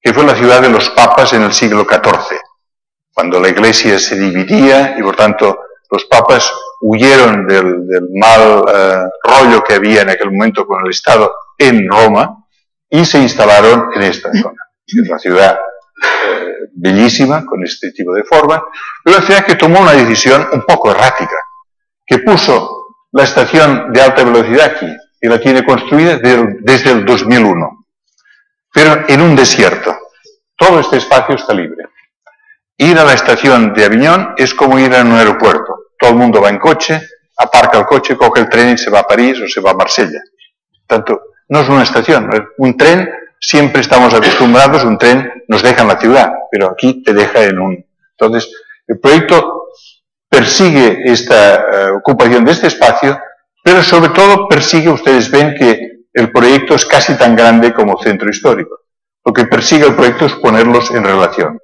que fue la ciudad de los papas en el siglo XIV, cuando la Iglesia se dividía y por tanto los papas huyeron del mal rollo que había en aquel momento con el Estado en Roma y se instalaron en esta zona. Es una ciudad bellísima, con este tipo de forma, pero una ciudad que tomó una decisión un poco errática, que puso la estación de alta velocidad aquí, y la tiene construida desde el 2001, pero en un desierto. Todo este espacio está libre. Ir a la estación de Aviñón es como ir a un aeropuerto. Todo el mundo va en coche, aparca el coche, coge el tren y se va a París o se va a Marsella. Por tanto, no es una estación, un tren. Siempre estamos acostumbrados, un tren nos deja en la ciudad, pero aquí te deja en un... Entonces, el proyecto persigue esta ocupación de este espacio, pero sobre todo persigue, ustedes ven que el proyecto es casi tan grande como centro histórico. Lo que persigue el proyecto es ponerlos en relación.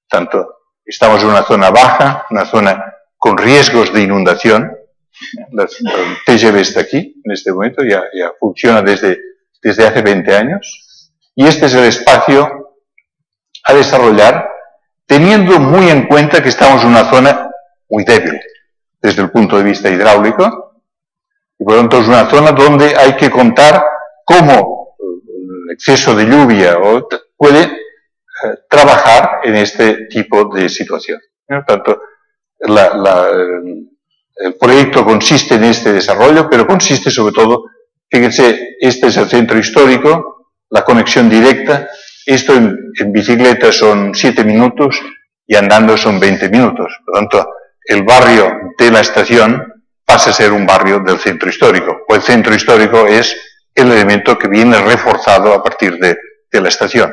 Tanto, estamos en una zona baja, una zona con riesgos de inundación. El TGV está aquí, en este momento, ya funciona desde hace 20 años. Y este es el espacio a desarrollar, teniendo muy en cuenta que estamos en una zona muy débil desde el punto de vista hidráulico, y por lo tanto es una zona donde hay que contar cómo el exceso de lluvia puede trabajar en este tipo de situación. Por tanto, el proyecto consiste en este desarrollo, pero consiste sobre todo, fíjense, este es el centro histórico, la conexión directa. Esto en bicicleta son 7 minutos y andando son 20 minutos. Por lo tanto, el barrio de la estación pasa a ser un barrio del centro histórico. O el centro histórico es el elemento que viene reforzado a partir de la estación.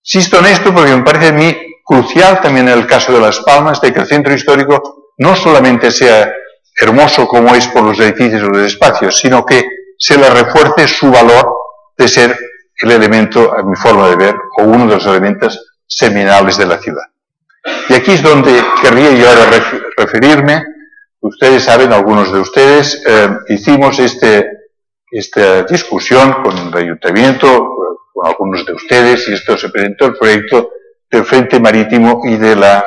Insisto en esto porque me parece a mí crucial también en el caso de Las Palmas de que el centro histórico no solamente sea hermoso como es por los edificios o los espacios, sino que se le refuerce su valor de ser el elemento, a mi forma de ver, o uno de los elementos seminales de la ciudad. Y aquí es donde querría yo ahora referirme. Ustedes saben, algunos de ustedes, hicimos esta discusión con el ayuntamiento, con algunos de ustedes, y esto se presentó el proyecto del Frente Marítimo y de la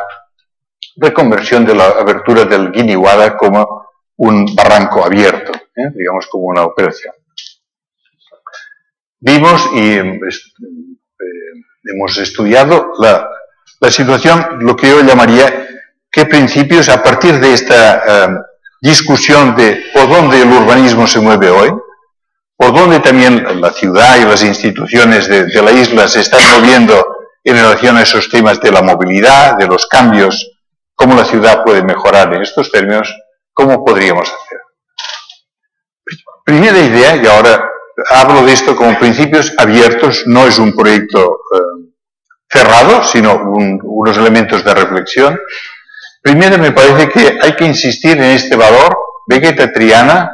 reconversión de la abertura del Guiniguada como un barranco abierto, digamos como una operación. Vimos y hemos estudiado la situación, lo que yo llamaría, qué principios, a partir de esta discusión de por dónde el urbanismo se mueve hoy, por dónde también la ciudad y las instituciones de la isla se están moviendo en relación a esos temas de la movilidad, de los cambios, cómo la ciudad puede mejorar en estos términos, cómo podríamos hacer. Primera idea, y ahora hablo de esto como principios abiertos, no es un proyecto cerrado, sino unos elementos de reflexión. Primero, me parece que hay que insistir en este valor. Vegeta Triana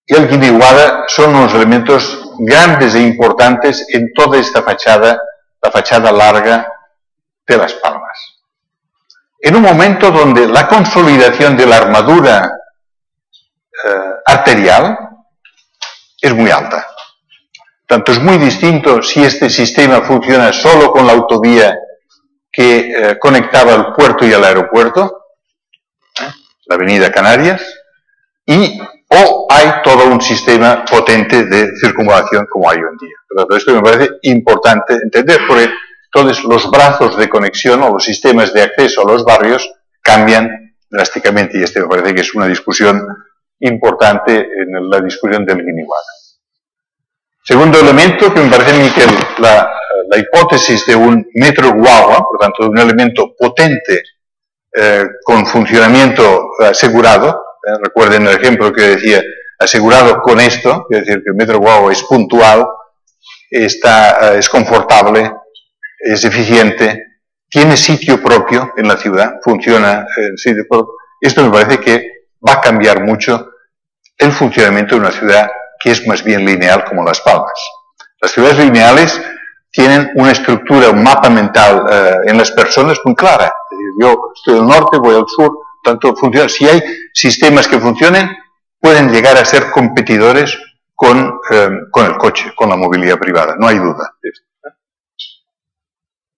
y el Guiniguada son unos elementos grandes e importantes en toda esta fachada, la fachada larga de Las Palmas. En un momento donde la consolidación de la armadura arterial es muy alta. Tanto es muy distinto si este sistema funciona solo con la autovía que conectaba el puerto y el aeropuerto, la avenida Canarias, o hay todo un sistema potente de circunvalación como hay hoy en día. Por lo tanto, esto me parece importante entender, porque todos los brazos de conexión o los sistemas de acceso a los barrios cambian drásticamente, y este me parece que es una discusión importante en la discusión del Guiniguada. Segundo elemento, que me parece a mí que la hipótesis de un metro guagua, por tanto de un elemento potente con funcionamiento asegurado, recuerden el ejemplo que decía, asegurado con esto, es decir, que el metro guagua es puntual, es confortable, es eficiente, tiene sitio propio en la ciudad, funciona en sitio propio. Esto me parece que va a cambiar mucho el funcionamiento de una ciudad que es más bien lineal como Las Palmas. Las ciudades lineales tienen una estructura, un mapa mental en las personas muy clara. Es decir, yo estoy al norte, voy al sur, tanto funciona. Si hay sistemas que funcionen, pueden llegar a ser competidores con el coche, con la movilidad privada, no hay duda.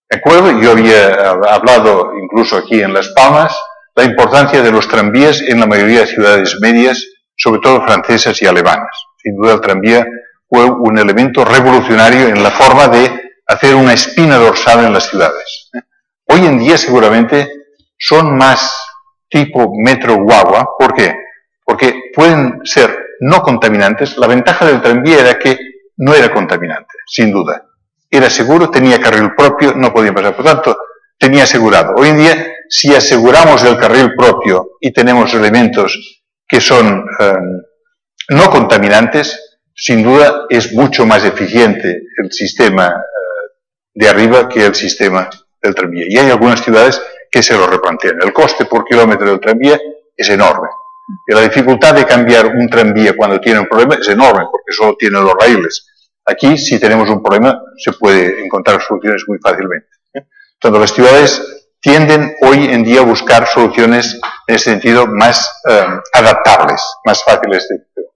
¿De acuerdo? Yo había hablado incluso aquí en Las Palmas la importancia de los tranvías en la mayoría de ciudades medias, sobre todo francesas y alemanas. Sin duda el tranvía fue un elemento revolucionario en la forma de hacer una espina dorsal en las ciudades. Hoy en día seguramente son más tipo metro guagua. ¿Por qué? Porque pueden ser no contaminantes. La ventaja del tranvía era que no era contaminante, sin duda. Era seguro, tenía carril propio, no podían pasar. Por tanto, tenía asegurado. Hoy en día, si aseguramos el carril propio y tenemos elementos que son no contaminantes, sin duda es mucho más eficiente el sistema de arriba que el sistema del tranvía. Y hay algunas ciudades que se lo replantean. El coste por kilómetro del tranvía es enorme. Y la dificultad de cambiar un tranvía cuando tiene un problema es enorme, porque solo tiene los raíles. Aquí, si tenemos un problema, se puede encontrar soluciones muy fácilmente. Entonces, las ciudades tienden hoy en día a buscar soluciones en ese sentido más adaptables, más fáciles de implementar.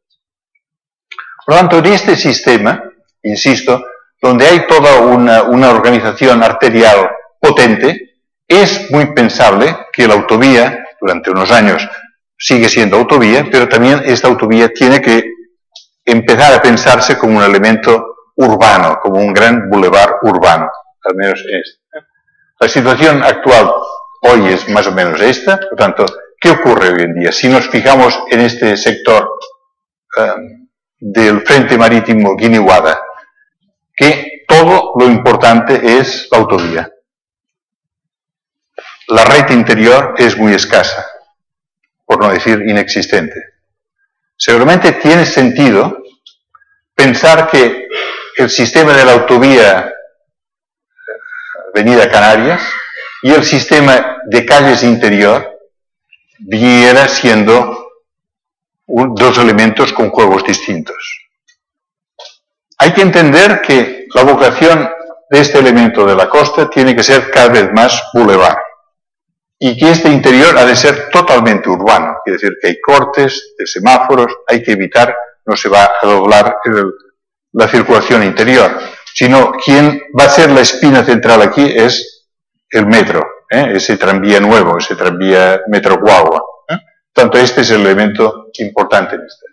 Por lo tanto, en este sistema, insisto, donde hay toda una organización arterial potente, es muy pensable que la autovía, durante unos años, sigue siendo autovía, pero también esta autovía tiene que empezar a pensarse como un elemento urbano, como un gran bulevar urbano, al menos este. La situación actual hoy es más o menos esta. Por tanto, ¿qué ocurre hoy en día? Si nos fijamos en este sector del frente marítimo Guinea-Guada, que todo lo importante es la autovía. La red interior es muy escasa, por no decir inexistente. Seguramente tiene sentido pensar que el sistema de la autovía Avenida Canarias y el sistema de calles interior viniera siendo dos elementos con juegos distintos. Hay que entender que la vocación de este elemento de la costa tiene que ser cada vez más bulevar y que este interior ha de ser totalmente urbano, quiere decir que hay cortes de semáforos, hay que evitar, no se va a doblar la circulación interior, sino quien va a ser la espina central aquí es el metro, ese tranvía nuevo, ese tranvía metro guagua. Tanto este es el elemento importante en este.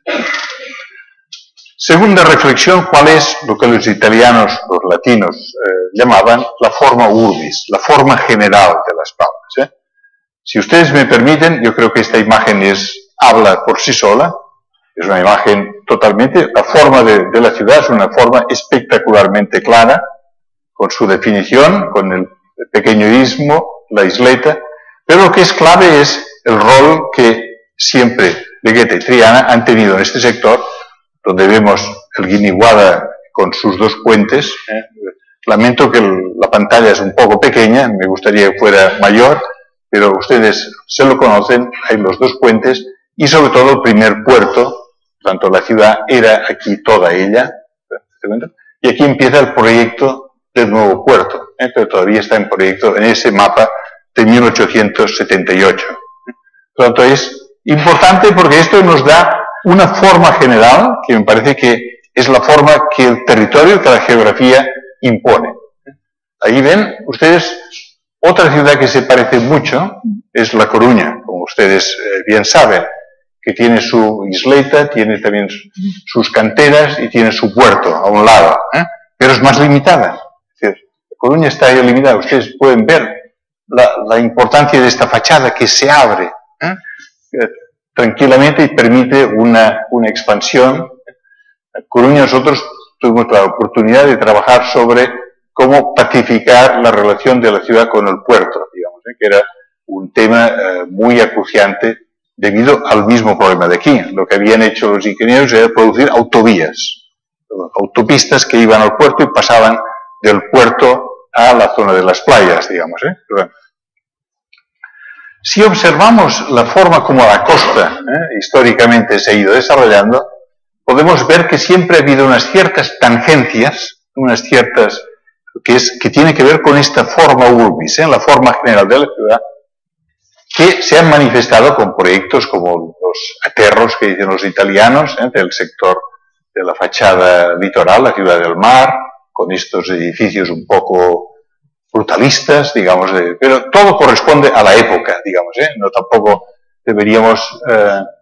Segunda reflexión, ¿cuál es lo que los italianos, los latinos, llamaban la forma urbis, la forma general de Las Palmas? Si ustedes me permiten, yo creo que esta imagen habla por sí sola, es una imagen totalmente, la forma de la ciudad es una forma espectacularmente clara, con su definición, con el pequeño istmo, la isleta, pero lo que es clave es el rol que siempre Legueta y Triana han tenido en este sector, donde vemos el Guinea-Guada con sus dos puentes. Lamento que la pantalla es un poco pequeña, me gustaría que fuera mayor, pero ustedes se lo conocen, hay los dos puentes y sobre todo el primer puerto, tanto la ciudad era aquí toda ella, y aquí empieza el proyecto del nuevo puerto, pero todavía está en proyecto en ese mapa de 1878. Por lo tanto, es importante porque esto nos da una forma general, que me parece que es la forma que el territorio, que la geografía impone. Ahí ven ustedes otra ciudad que se parece mucho, es La Coruña, como ustedes bien saben, que tiene su isleta, tiene también sus canteras y tiene su puerto a un lado, pero es más limitada. Es decir, La Coruña está ahí limitada. Ustedes pueden ver la importancia de esta fachada que se abre tranquilamente y permite una expansión. En Coruña nosotros tuvimos la oportunidad de trabajar sobre cómo pacificar la relación de la ciudad con el puerto, digamos, que era un tema muy acuciante debido al mismo problema de aquí. Lo que habían hecho los ingenieros era producir autovías, autopistas que iban al puerto y pasaban del puerto a la zona de las playas, digamos. Si observamos la forma como la costa históricamente se ha ido desarrollando, podemos ver que siempre ha habido unas ciertas tangencias, que tiene que ver con esta forma urbis, la forma general de la ciudad, que se han manifestado con proyectos como los aterros que dicen los italianos, del sector de la fachada litoral, la ciudad del mar, con estos edificios un poco brutalistas, digamos, pero todo corresponde a la época, digamos, no tampoco deberíamos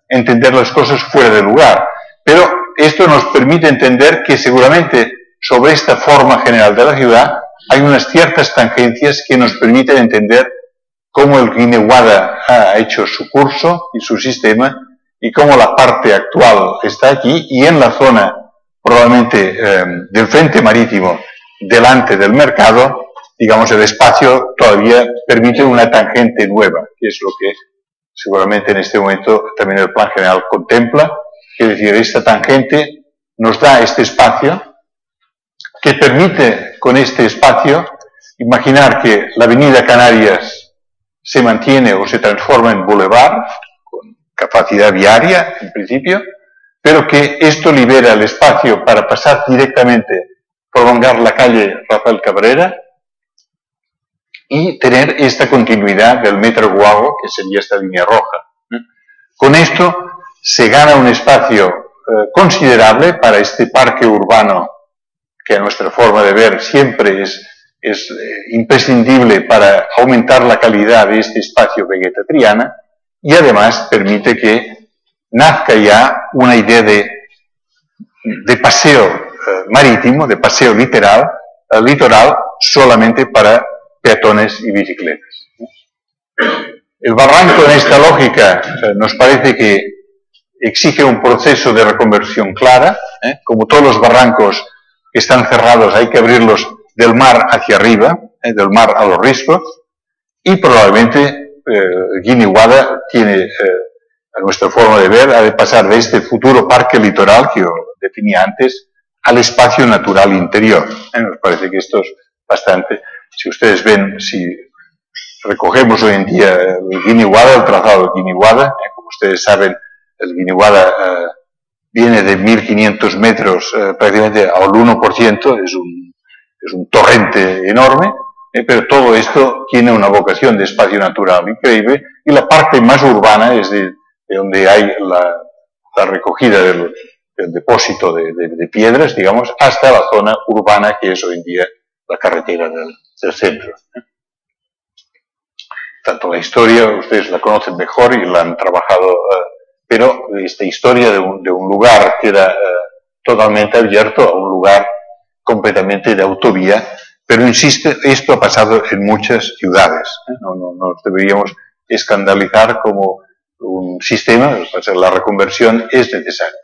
entender las cosas fuera de lugar, pero esto nos permite entender que seguramente sobre esta forma general de la ciudad hay unas ciertas tangencias que nos permiten entender cómo el Guineuada ha hecho su curso y su sistema y cómo la parte actual está aquí y en la zona probablemente del frente marítimo delante del mercado, digamos, el espacio todavía permite una tangente nueva, que es lo que seguramente en este momento también el plan general contempla, es decir, esta tangente nos da este espacio que permite con este espacio imaginar que la avenida Canarias se mantiene o se transforma en boulevard, con capacidad viaria en principio, pero que esto libera el espacio para pasar directamente, prolongar la calle Rafael Cabrera y tener esta continuidad del Metro Guagua, que sería esta línea roja. Con esto se gana un espacio considerable para este parque urbano, que a nuestra forma de ver siempre es imprescindible para aumentar la calidad de este espacio Vegeta Triana, y además permite que nazca ya una idea de paseo marítimo, de paseo litoral solamente para peatones y bicicletas. El barranco en esta lógica nos parece que exige un proceso de reconversión clara, como todos los barrancos que están cerrados hay que abrirlos del mar hacia arriba, del mar a los riscos, y probablemente Guineuada tiene, a nuestra forma de ver, ha de pasar de este futuro parque litoral que yo definía antes al espacio natural interior. Nos parece que esto es bastante. Si ustedes ven, si recogemos hoy en día el Guineuada, el trazado del Guineuada, como ustedes saben, el Guineuada viene de 1.500 metros prácticamente al 1%, es un torrente enorme, pero todo esto tiene una vocación de espacio natural increíble, y la parte más urbana es de donde hay la recogida del depósito de piedras, digamos, hasta la zona urbana que es hoy en día la carretera del centro. Tanto la historia, ustedes la conocen mejor y la han trabajado, pero esta historia de un lugar que era totalmente abierto a un lugar completamente de autovía, pero insiste, esto ha pasado en muchas ciudades. No nos deberíamos escandalizar como un sistema, la reconversión es necesaria.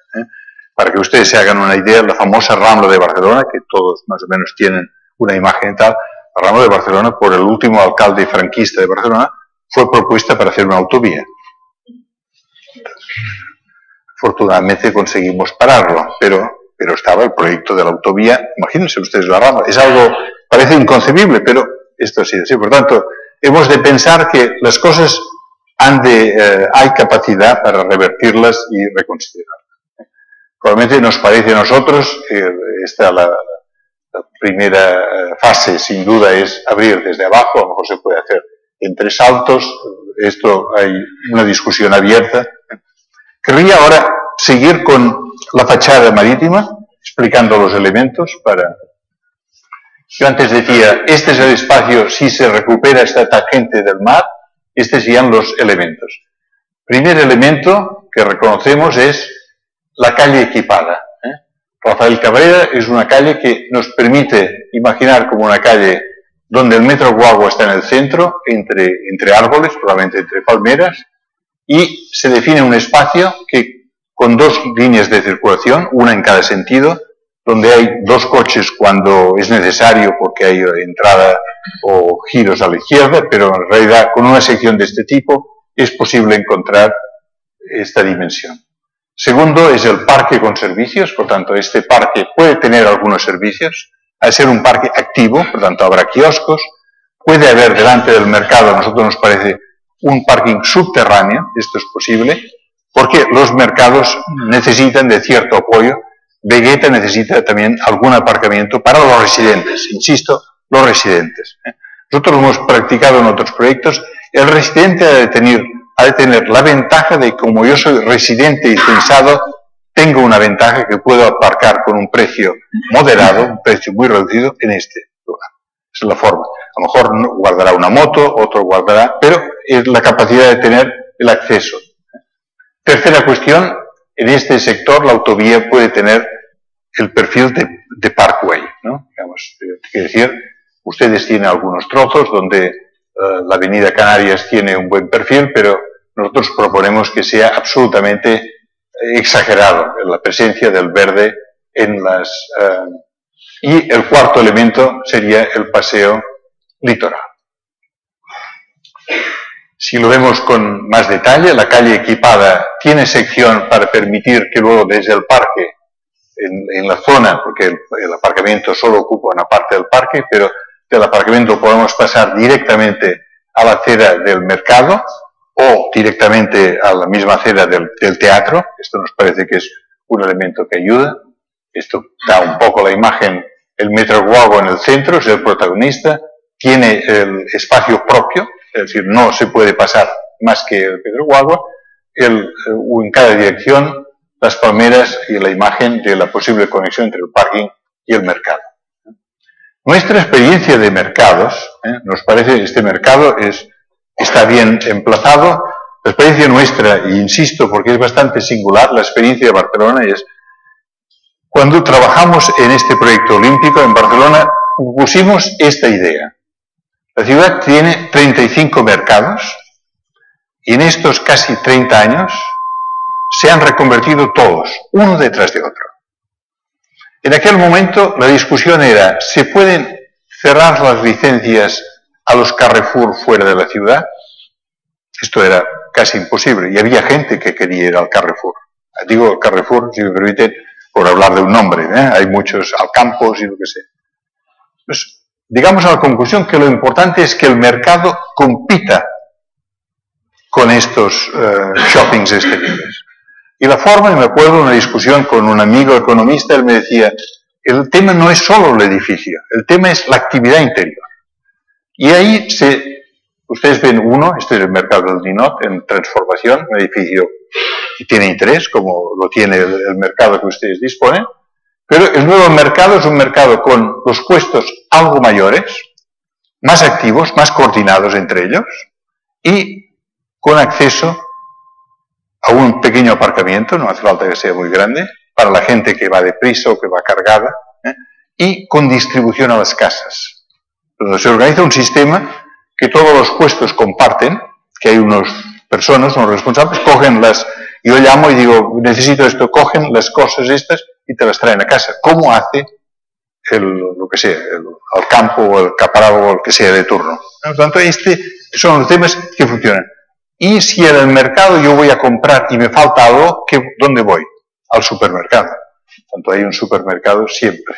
Para que ustedes se hagan una idea, la famosa Rambla de Barcelona, que todos más o menos tienen una imagen tal, la Rambla de Barcelona, por el último alcalde franquista de Barcelona, fue propuesta para hacer una autovía. Afortunadamente conseguimos pararlo, pero estaba el proyecto de la autovía. Imagínense ustedes la Rambla. Es algo, parece inconcebible, pero esto sí es así. Por tanto, hemos de pensar que las cosas hay capacidad para revertirlas y reconsiderarlas. Probablemente nos parece a nosotros, la primera fase sin duda es abrir desde abajo, a lo mejor se puede hacer en 3 saltos, esto hay una discusión abierta. Querría ahora seguir con la fachada marítima, explicando los elementos para... Yo antes decía, este es el espacio, si se recupera esta tangente del mar, estos serían los elementos. Primer elemento que reconocemos es la calle equipada. Rafael Cabrera es una calle que nos permite imaginar como una calle donde el Metro Guagua está en el centro, entre árboles, probablemente entre palmeras, y se define un espacio que con 2 líneas de circulación, una en cada sentido, donde hay 2 coches cuando es necesario porque hay entrada o giros a la izquierda, pero en realidad con una sección de este tipo es posible encontrar esta dimensión. Segundo es el parque con servicios, por tanto este parque puede tener algunos servicios, al ser un parque activo, por tanto habrá kioscos, puede haber delante del mercado, a nosotros nos parece un parking subterráneo, esto es posible, porque los mercados necesitan de cierto apoyo. Vegeta necesita también algún aparcamiento para los residentes, insisto, los residentes. Nosotros lo hemos practicado en otros proyectos. El residente ha de tener la ventaja de que, como yo soy residente y censado, tengo una ventaja que puedo aparcar con un precio moderado, un precio muy reducido en este lugar. Esa es la forma. A lo mejor guardará una moto, otro guardará, pero es la capacidad de tener el acceso. Tercera cuestión, en este sector la autovía puede tener el perfil de parkway, ¿no? Digamos, quiere decir, ustedes tienen algunos trozos donde la avenida Canarias tiene un buen perfil, pero nosotros proponemos que sea absolutamente exagerado en la presencia del verde en las... y el cuarto elemento sería el paseo litoral. Si lo vemos con más detalle, la calle equipada tiene sección para permitir que luego desde el parque, en la zona, porque el aparcamiento solo ocupa una parte del parque, pero del aparcamiento podemos pasar directamente a la acera del mercado o directamente a la misma acera del teatro. Esto nos parece que es un elemento que ayuda. Esto da un poco la imagen. El Metro Guagua en el centro es el protagonista, tiene el espacio propio, es decir, no se puede pasar más que el Metro Guagua, en cada dirección las palmeras y la imagen de la posible conexión entre el parking y el mercado. Nuestra experiencia de mercados, nos parece que este mercado está bien emplazado. La experiencia nuestra, e insisto porque es bastante singular, la experiencia de Barcelona es cuando trabajamos en este proyecto olímpico en Barcelona, pusimos esta idea. La ciudad tiene 35 mercados y en estos casi 30 años se han reconvertido todos, uno detrás de otro. En aquel momento la discusión era, ¿se pueden cerrar las licencias a los Carrefour fuera de la ciudad? Esto era casi imposible y había gente que quería ir al Carrefour. Digo Carrefour, si me permiten, por hablar de un nombre, hay muchos Alcampos y lo que sea. Pues, llegamos a la conclusión que lo importante es que el mercado compita con estos shoppings exteriores. Y la forma, me acuerdo de una discusión con un amigo economista, él me decía, el tema no es solo el edificio, el tema es la actividad interior. Y ahí ustedes ven uno, este es el mercado del Ninot en transformación, un edificio que tiene interés, como lo tiene el mercado que ustedes disponen, pero el nuevo mercado es un mercado con los puestos algo mayores, más activos, más coordinados entre ellos, y con acceso a un pequeño aparcamiento, no hace falta que sea muy grande, para la gente que va deprisa o que va cargada, y con distribución a las casas. Entonces se organiza un sistema que todos los puestos comparten, que hay unas personas, unos responsables, cogen yo llamo y digo, necesito esto, cogen las cosas estas y te las traen a casa. ¿Cómo hace lo que sea, el campo o el caparado o el que sea de turno? Por lo tanto, son los temas que funcionan. Y si en el mercado yo voy a comprar y me falta algo, ¿dónde voy? Al supermercado. Por tanto, hay un supermercado siempre.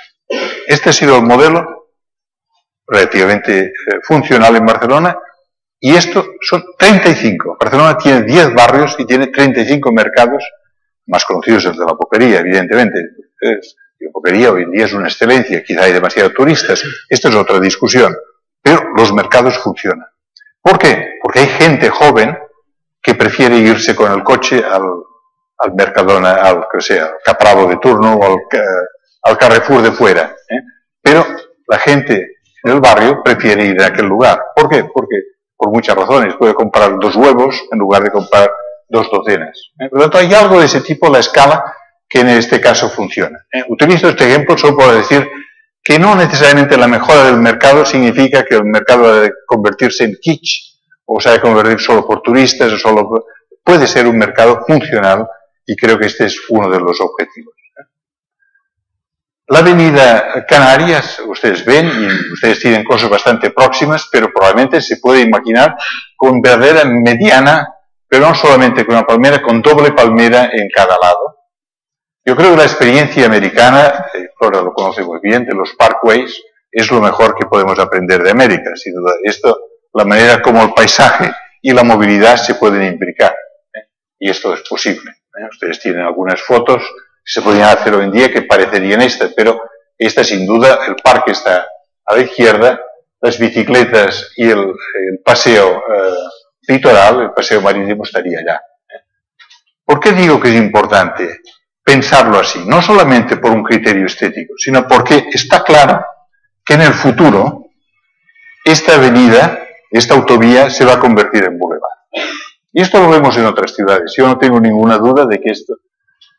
Este ha sido el modelo relativamente funcional en Barcelona, y esto son 35. Barcelona tiene 10 barrios y tiene 35 mercados, más conocidos el de la Boquería, evidentemente. La Boquería hoy en día es una excelencia, quizá hay demasiados turistas, esto es otra discusión, pero los mercados funcionan. ¿Por qué? Porque hay gente joven que prefiere irse con el coche al Mercadona, al Capravo de turno o al Carrefour de fuera. Pero la gente en el barrio prefiere ir a aquel lugar. ¿Por qué? Porque por muchas razones. Puede comprar 2 huevos en lugar de comprar 2 docenas. Por lo tanto, hay algo de ese tipo, la escala, que en este caso funciona. Utilizo este ejemplo solo para decir que no necesariamente la mejora del mercado significa que el mercado ha de convertirse en kitsch, o se ha de convertir solo por turistas, puede ser un mercado funcional, y creo que este es uno de los objetivos. La avenida Canarias, ustedes ven, y ustedes tienen cosas bastante próximas, pero probablemente se puede imaginar con verdadera mediana, pero no solamente con una palmera, con doble palmera en cada lado. Yo creo que la experiencia americana, Flora lo conoce muy bien, de los parkways, es lo mejor que podemos aprender de América, sin duda. Esto, la manera como el paisaje y la movilidad se pueden imbricar. y esto es posible. Ustedes tienen algunas fotos que se podrían hacer hoy en día que parecerían esta, pero esta sin duda, el parque está a la izquierda, las bicicletas y el paseo litoral, el paseo marítimo estaría allá. ¿Por qué digo que es importante pensarlo así? No solamente por un criterio estético, sino porque está claro que en el futuro esta avenida, esta autovía, se va a convertir en bulevar. Y esto lo vemos en otras ciudades. Yo no tengo ninguna duda de que esto...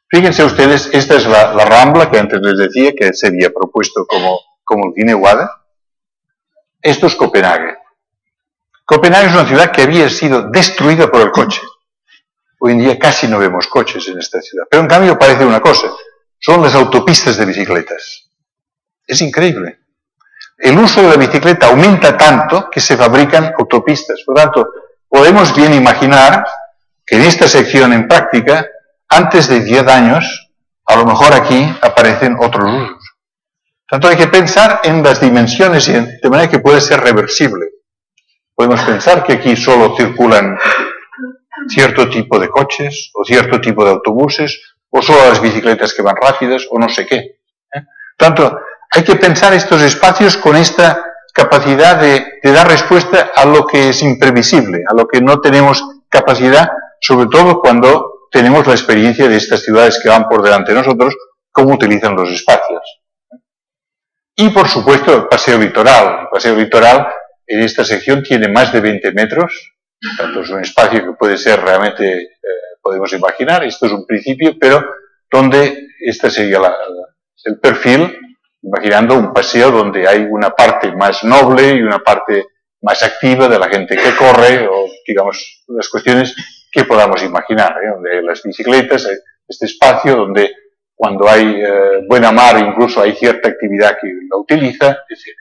Fíjense ustedes, esta es la Rambla que antes les decía que se había propuesto como Guineguada. Esto es Copenhague. Copenhague es una ciudad que había sido destruida por el coche. Hoy en día casi no vemos coches en esta ciudad. Pero en cambio parece una cosa. Son las autopistas de bicicletas. Es increíble. El uso de la bicicleta aumenta tanto que se fabrican autopistas. Por lo tanto, podemos bien imaginar que en esta sección en práctica, antes de 10 años, a lo mejor aquí aparecen otros usos. Por tanto, hay que pensar en las dimensiones de manera que puede ser reversible. Podemos pensar que aquí solo circulan cierto tipo de coches, o cierto tipo de autobuses, o solo las bicicletas que van rápidas, o no sé qué. Por tanto, hay que pensar estos espacios con esta capacidad de dar respuesta a lo que es imprevisible, a lo que no tenemos capacidad, sobre todo cuando tenemos la experiencia de estas ciudades que van por delante de nosotros, cómo utilizan los espacios. Y, por supuesto, el paseo litoral. El paseo litoral en esta sección tiene más de 20 metros, tanto es un espacio que puede ser realmente, podemos imaginar, esto es un principio, pero donde este sería el perfil, imaginando un paseo donde hay una parte más noble y una parte más activa de la gente que corre, o digamos, las cuestiones que podamos imaginar, donde hay las bicicletas, este espacio donde cuando hay buena mar incluso hay cierta actividad que la utiliza, etc.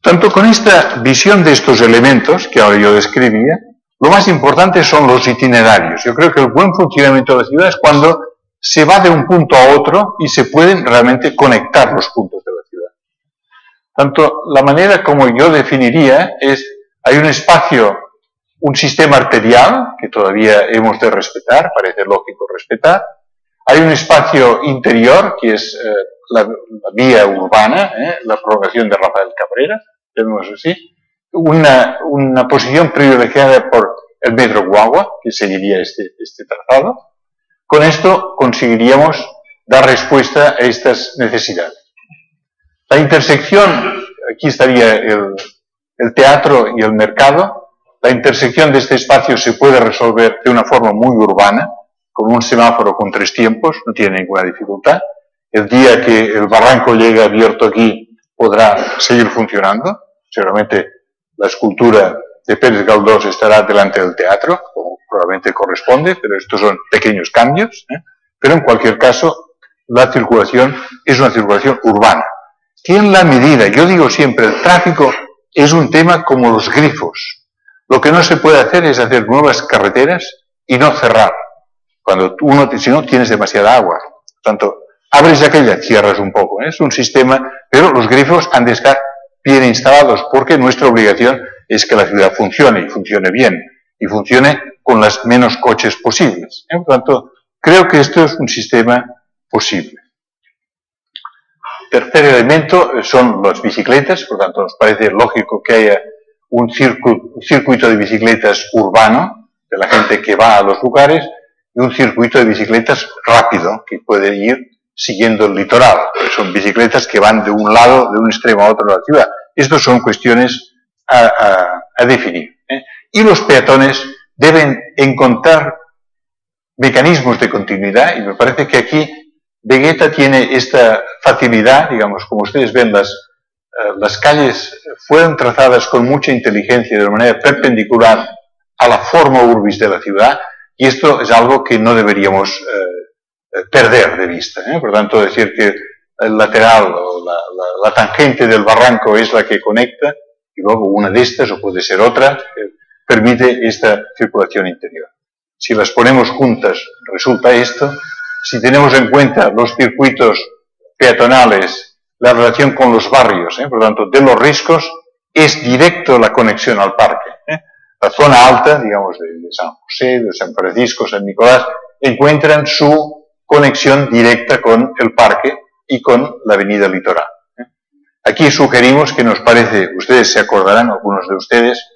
Tanto con esta visión de estos elementos que ahora yo describía, lo más importante son los itinerarios. Yo creo que el buen funcionamiento de la ciudad es cuando se va de un punto a otro y se pueden realmente conectar los puntos de la ciudad. Tanto la manera como yo definiría es, hay un espacio, un sistema arterial que todavía hemos de respetar, parece lógico respetar. Hay un espacio interior que es la vía urbana, la prolongación de Rafael Cabrera, tenemos así, una posición privilegiada por el metro Guagua, que seguiría este trazado. Con esto conseguiríamos dar respuesta a estas necesidades. La intersección, aquí estaría el teatro y el mercado. La intersección de este espacio se puede resolver de una forma muy urbana, con un semáforo con 3 tiempos, no tiene ninguna dificultad. El día que el barranco llegue abierto aquí, podrá seguir funcionando. Seguramente la escultura de Pérez Galdós estará delante del teatro, como probablemente corresponde, pero estos son pequeños cambios. Pero en cualquier caso, la circulación es una circulación urbana. Que en la medida, yo digo siempre, el tráfico es un tema como los grifos. Lo que no se puede hacer es hacer nuevas carreteras y no cerrar. Cuando si no tienes demasiada agua. Por tanto, abres aquella, cierras un poco. Es un sistema, pero los grifos han de estar bien instalados, porque nuestra obligación es que la ciudad funcione, y funcione bien, y funcione con los menos coches posibles. Por tanto, creo que esto es un sistema posible. Tercer elemento son las bicicletas, por tanto, nos parece lógico que haya un circuito de bicicletas urbano, de la gente que va a los lugares, y un circuito de bicicletas rápido, que puede ir siguiendo el litoral. Son bicicletas que van de un lado, de un extremo a otro de la ciudad. Estas son cuestiones a definir. Y los peatones deben encontrar mecanismos de continuidad, y me parece que aquí Vegeta tiene esta facilidad, digamos, como ustedes ven, las calles fueron trazadas con mucha inteligencia, de manera perpendicular a la forma urbis de la ciudad, y esto es algo que no deberíamos perder de vista. Por tanto, decir que el lateral o la tangente del barranco es la que conecta, y luego una de estas, o puede ser otra, permite esta circulación interior. Si las ponemos juntas, resulta esto. Si tenemos en cuenta los circuitos peatonales, la relación con los barrios, por lo tanto, de los riscos, es directo la conexión al parque. la zona alta, digamos, de San José, de San Francisco, San Nicolás, encuentran su conexión directa con el parque y con la avenida Litoral. Aquí sugerimos que nos parece, ustedes se acordarán, algunos de ustedes,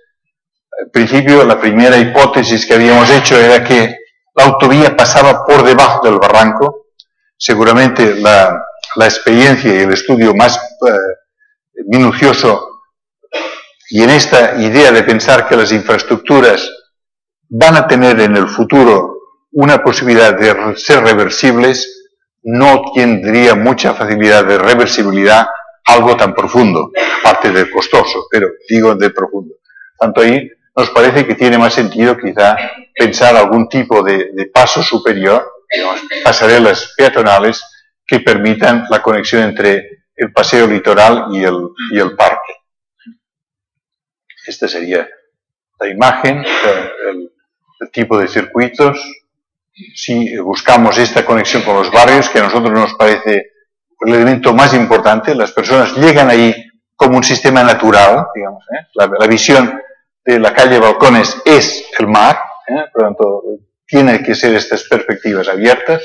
al principio la primera hipótesis que habíamos hecho era que la autovía pasaba por debajo del barranco. Seguramente la experiencia y el estudio más minucioso, y en esta idea de pensar que las infraestructuras van a tener en el futuro una posibilidad de ser reversibles, no tendría mucha facilidad de reversibilidad algo tan profundo, aparte de costoso, pero digo de profundo. Tanto ahí nos parece que tiene más sentido quizá pensar algún tipo de paso superior, digamos, pasarelas peatonales que permitan la conexión entre el paseo litoral y el parque. Esta sería la imagen, el tipo de circuitos. Si buscamos esta conexión con los barrios, que a nosotros nos parece el elemento más importante, las personas llegan ahí como un sistema natural, digamos, la visión de la calle Balcones es el mar, por lo tanto, tiene que ser estas perspectivas abiertas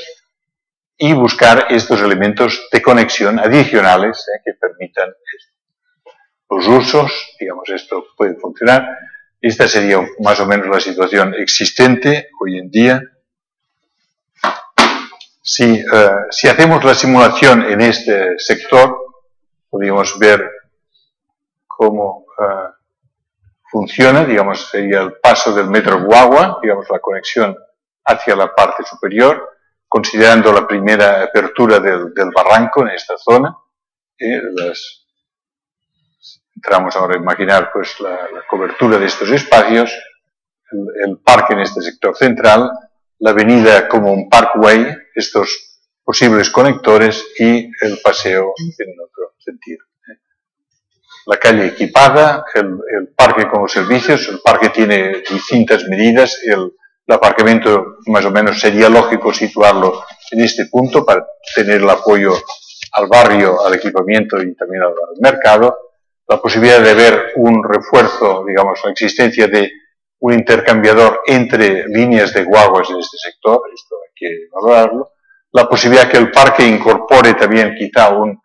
y buscar estos elementos de conexión adicionales que permitan los usos, digamos, esto puede funcionar. Esta sería más o menos la situación existente hoy en día. Si hacemos la simulación en este sector, podríamos ver cómo funciona, digamos, sería el paso del metro Guagua, digamos, la conexión hacia la parte superior, considerando la primera apertura del barranco en esta zona. Entramos ahora a imaginar pues la cobertura de estos espacios, el parque en este sector central, la avenida como un parkway, estos posibles conectores y el paseo en otro sentido. La calle equipada, el parque como servicios, el parque tiene distintas medidas, el aparcamiento más o menos sería lógico situarlo en este punto para tener el apoyo al barrio, al equipamiento y también al mercado. La posibilidad de ver un refuerzo, digamos, la existencia de un intercambiador entre líneas de guaguas en este sector, esto hay que valorarlo. La posibilidad que el parque incorpore también quizá un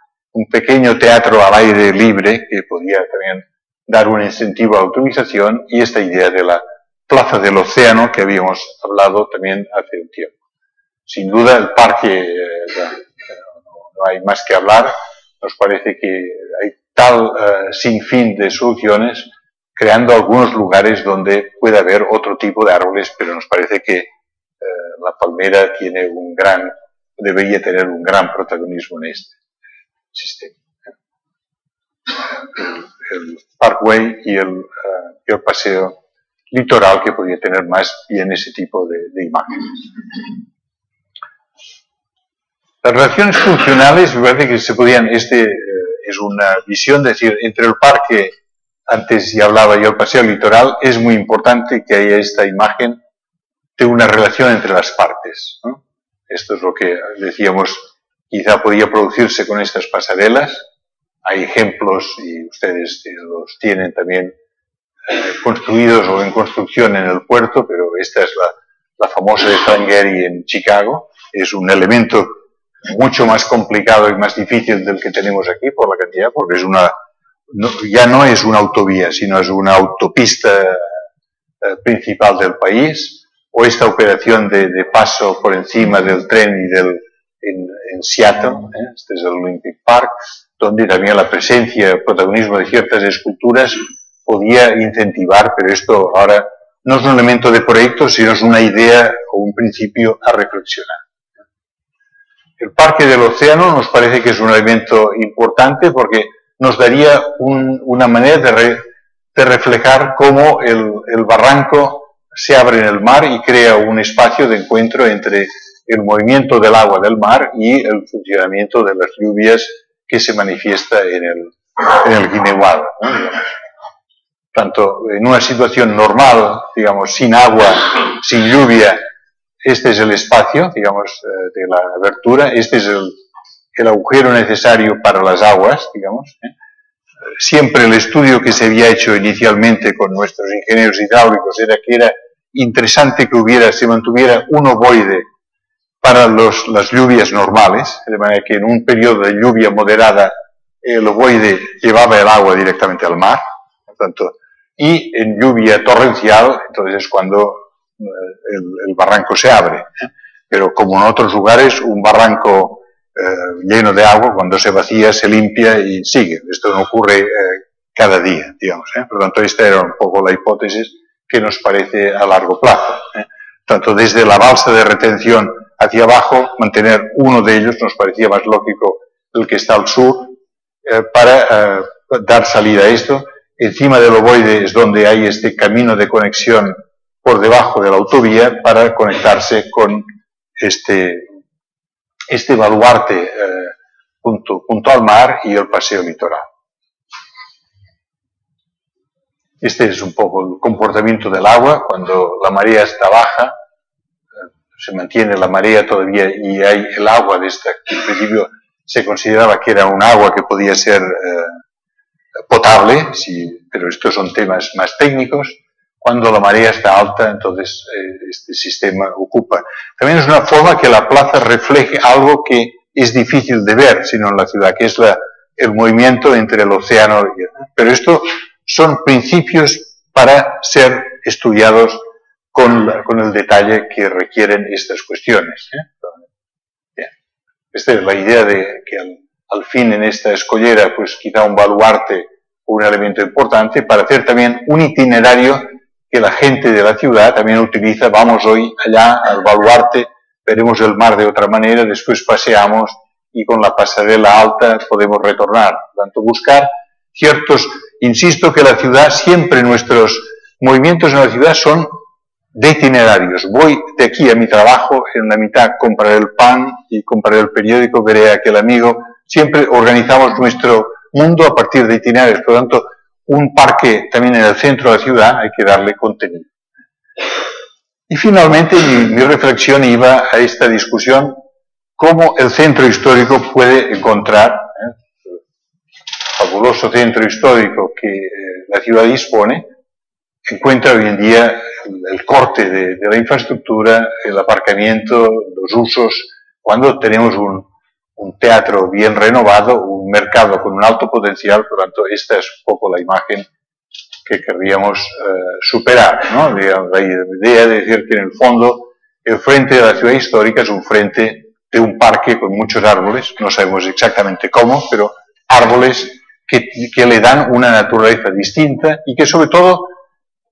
pequeño teatro al aire libre, que podría también dar un incentivo a la utilización, y esta idea de la Plaza del Océano, que habíamos hablado también hace un tiempo. Sin duda, el parque, no hay más que hablar, nos parece que hay tal sinfín de soluciones, creando algunos lugares donde puede haber otro tipo de árboles, pero nos parece que la palmera debería tener un gran protagonismo en este sistema. El parkway y el paseo litoral, que podría tener más bien ese tipo de imágenes. Las relaciones funcionales, me parece que se podían, es una visión, es decir, entre el parque, antes ya hablaba yo, el paseo litoral, es muy importante que haya esta imagen de una relación entre las partes, ¿no? Esto es lo que decíamos, quizá podía producirse con estas pasarelas. Hay ejemplos, y ustedes los tienen también construidos o en construcción en el puerto, pero esta es la famosa de Frank Gehry en Chicago. Es un elemento mucho más complicado y más difícil del que tenemos aquí por la cantidad, porque ya no es una autovía, sino es una autopista principal del país, o esta operación de paso por encima del tren y en Seattle, este es el Olympic Park, donde también la presencia, el protagonismo de ciertas esculturas podía incentivar, pero esto ahora no es un elemento de proyecto, sino es una idea o un principio a reflexionar. El Parque del Océano nos parece que es un elemento importante porque nos daría una manera de reflejar cómo el barranco se abre en el mar y crea un espacio de encuentro entre el movimiento del agua del mar y el funcionamiento de las lluvias que se manifiesta en el Guineguada, ¿no? Tanto en una situación normal, digamos, sin agua, sin lluvia, este es el espacio, digamos, de la abertura, este es el agujero necesario para las aguas, digamos, siempre el estudio que se había hecho inicialmente con nuestros ingenieros hidráulicos era que era interesante que se mantuviera un ovoide para las lluvias normales, de manera que en un periodo de lluvia moderada el ovoide llevaba el agua directamente al mar, por tanto, y en lluvia torrencial, entonces es cuando el barranco se abre. Pero como en otros lugares, un barranco lleno de agua, cuando se vacía, se limpia y sigue. Esto no ocurre cada día, digamos. Por lo tanto, esta era un poco la hipótesis que nos parece a largo plazo. Tanto desde la balsa de retención hacia abajo, mantener uno de ellos nos parecía más lógico el que está al sur, para dar salida a esto. Encima del ovoide es donde hay este camino de conexión por debajo de la autovía para conectarse con este baluarte junto al mar y el paseo litoral. Este es un poco el comportamiento del agua. Cuando la marea está baja, se mantiene la marea todavía y hay el agua de esta, que en principio se consideraba que era un agua que podía ser potable, sí, pero estos son temas más técnicos. Cuando la marea está alta, entonces este sistema ocupa. También es una forma que la plaza refleje algo que es difícil de ver, sino en la ciudad, que es el movimiento entre el océano y pero esto son principios para ser estudiados con el detalle que requieren estas cuestiones. Bien. Esta es la idea de que al fin en esta escollera, pues quizá un baluarte o un elemento importante para hacer también un itinerario que la gente de la ciudad también utiliza. Vamos hoy allá al baluarte, veremos el mar de otra manera, después paseamos y con la pasarela alta podemos retornar. Por tanto, buscar ciertos, insisto que la ciudad, siempre nuestros movimientos en la ciudad son de itinerarios. Voy de aquí a mi trabajo, en la mitad compraré el pan y compraré el periódico, veré a aquel amigo. Siempre organizamos nuestro mundo a partir de itinerarios. Por lo tanto, un parque también en el centro de la ciudad hay que darle contenido. Y finalmente mi reflexión iba a esta discusión, cómo el centro histórico puede encontrar, el fabuloso centro histórico que la ciudad dispone, encuentra hoy en día el corte de la infraestructura, el aparcamiento, los usos, cuando tenemos un teatro bien renovado, un mercado con un alto potencial. Por lo tanto, esta es un poco la imagen que querríamos superar, ¿no? La idea de decir que en el fondo el frente de la ciudad histórica es un frente de un parque con muchos árboles, no sabemos exactamente cómo, pero árboles que le dan una naturaleza distinta y que sobre todo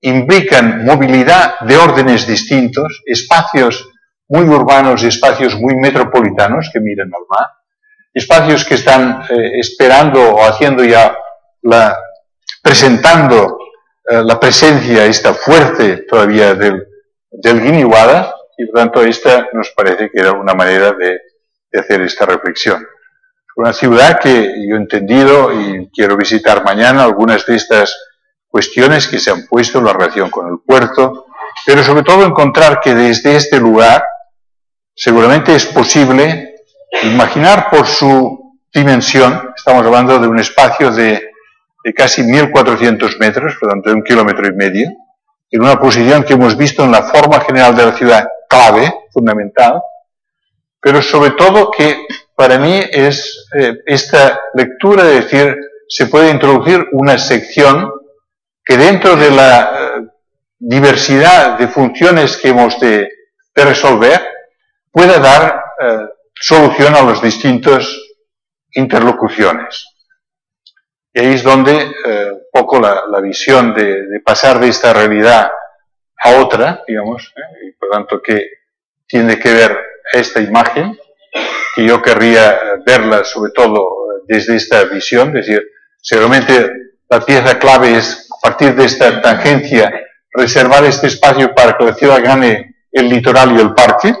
implican movilidad de órdenes distintos, espacios muy urbanos y espacios muy metropolitanos que miran al mar, espacios que están esperando o haciendo ya presentando la presencia esta fuerte todavía del Guiniguada, y por tanto esta nos parece que era una manera de hacer esta reflexión. Una ciudad que yo he entendido y quiero visitar mañana algunas de estas cuestiones que se han puesto en la relación con el puerto, pero sobre todo encontrar que desde este lugar seguramente es posible imaginar por su dimensión, estamos hablando de un espacio de casi 1.400 metros, por lo tanto de 1,5 kilómetros, en una posición que hemos visto en la forma general de la ciudad clave, fundamental, pero sobre todo que para mí es esta lectura de decir, se puede introducir una sección que dentro de la diversidad de funciones que hemos de resolver, pueda dar solución a las distintas interlocuciones. Y ahí es donde un poco la visión de pasar de esta realidad a otra, digamos, y por tanto que tiene que ver esta imagen, que yo querría verla sobre todo desde esta visión, es decir, seguramente la pieza clave es, a partir de esta tangencia, reservar este espacio para que la ciudad gane el litoral y el parque,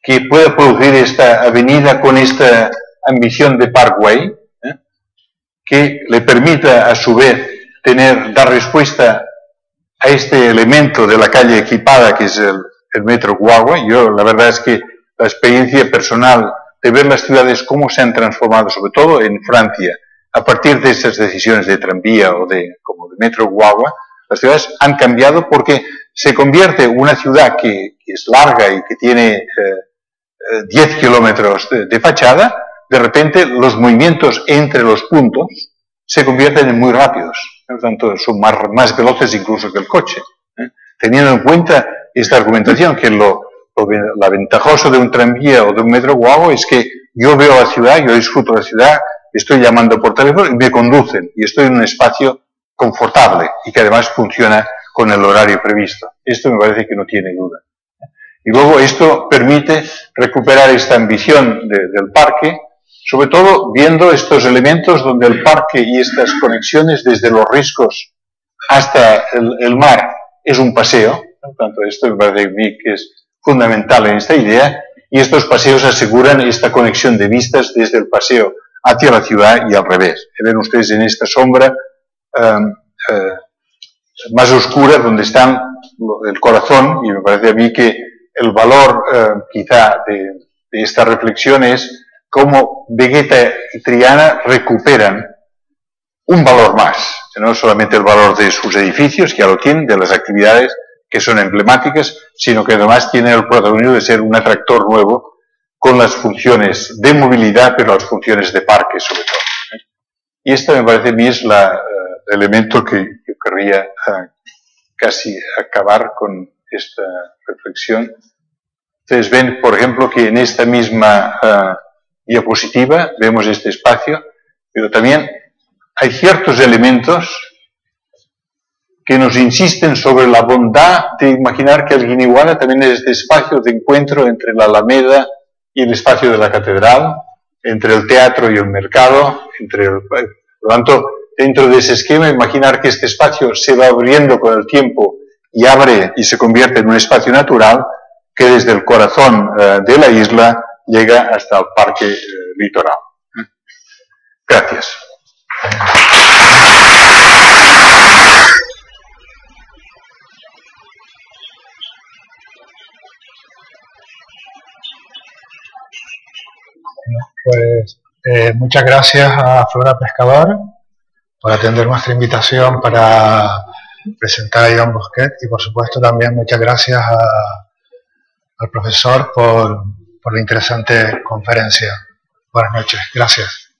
que pueda producir esta avenida con esta ambición de parkway, que le permita a su vez dar respuesta a este elemento de la calle equipada que es el metro guagua. Yo la verdad es que la experiencia personal de ver las ciudades cómo se han transformado, sobre todo en Francia, a partir de esas decisiones de tranvía o como de metro guagua, las ciudades han cambiado porque se convierte una ciudad que es larga y que tiene 10 kilómetros de fachada, de repente los movimientos entre los puntos se convierten en muy rápidos. Por lo tanto, son más veloces incluso que el coche. Teniendo en cuenta esta argumentación, que la ventajoso de un tranvía o de un metro guagua es que yo veo la ciudad, yo disfruto la ciudad, estoy llamando por teléfono y me conducen, y estoy en un espacio confortable y que además funciona con el horario previsto. Esto me parece que no tiene duda. Y luego esto permite recuperar esta ambición del parque, sobre todo viendo estos elementos donde el parque y estas conexiones desde los riscos hasta el mar es un paseo. Por tanto, esto me parece a mí que es fundamental en esta idea, y estos paseos aseguran esta conexión de vistas desde el paseo hacia la ciudad y al revés. Ven ustedes en esta sombra más oscura donde están el corazón, y me parece a mí que el valor quizá de esta reflexión es cómo Vegeta y Triana recuperan un valor más, no solamente el valor de sus edificios, que ya lo tienen, de las actividades que son emblemáticas, sino que además tienen el protagonismo de ser un atractor nuevo con las funciones de movilidad, pero las funciones de parque sobre todo. Y esto me parece a mí es el elemento que yo querría casi acabar con esta reflexión. Ustedes ven, por ejemplo, que en esta misma diapositiva vemos este espacio, pero también hay ciertos elementos que nos insisten sobre la bondad de imaginar que el Guiniguana también es este espacio de encuentro entre la Alameda y el espacio de la Catedral, entre el teatro y el mercado, por lo tanto, dentro de ese esquema, imaginar que este espacio se va abriendo con el tiempo y abre y se convierte en un espacio natural que desde el corazón de la isla llega hasta el parque litoral. Gracias. Pues muchas gracias a Flora Pescador por atender nuestra invitación para presentar a Iván Busquet, y por supuesto también muchas gracias al profesor por la interesante conferencia. Buenas noches, gracias.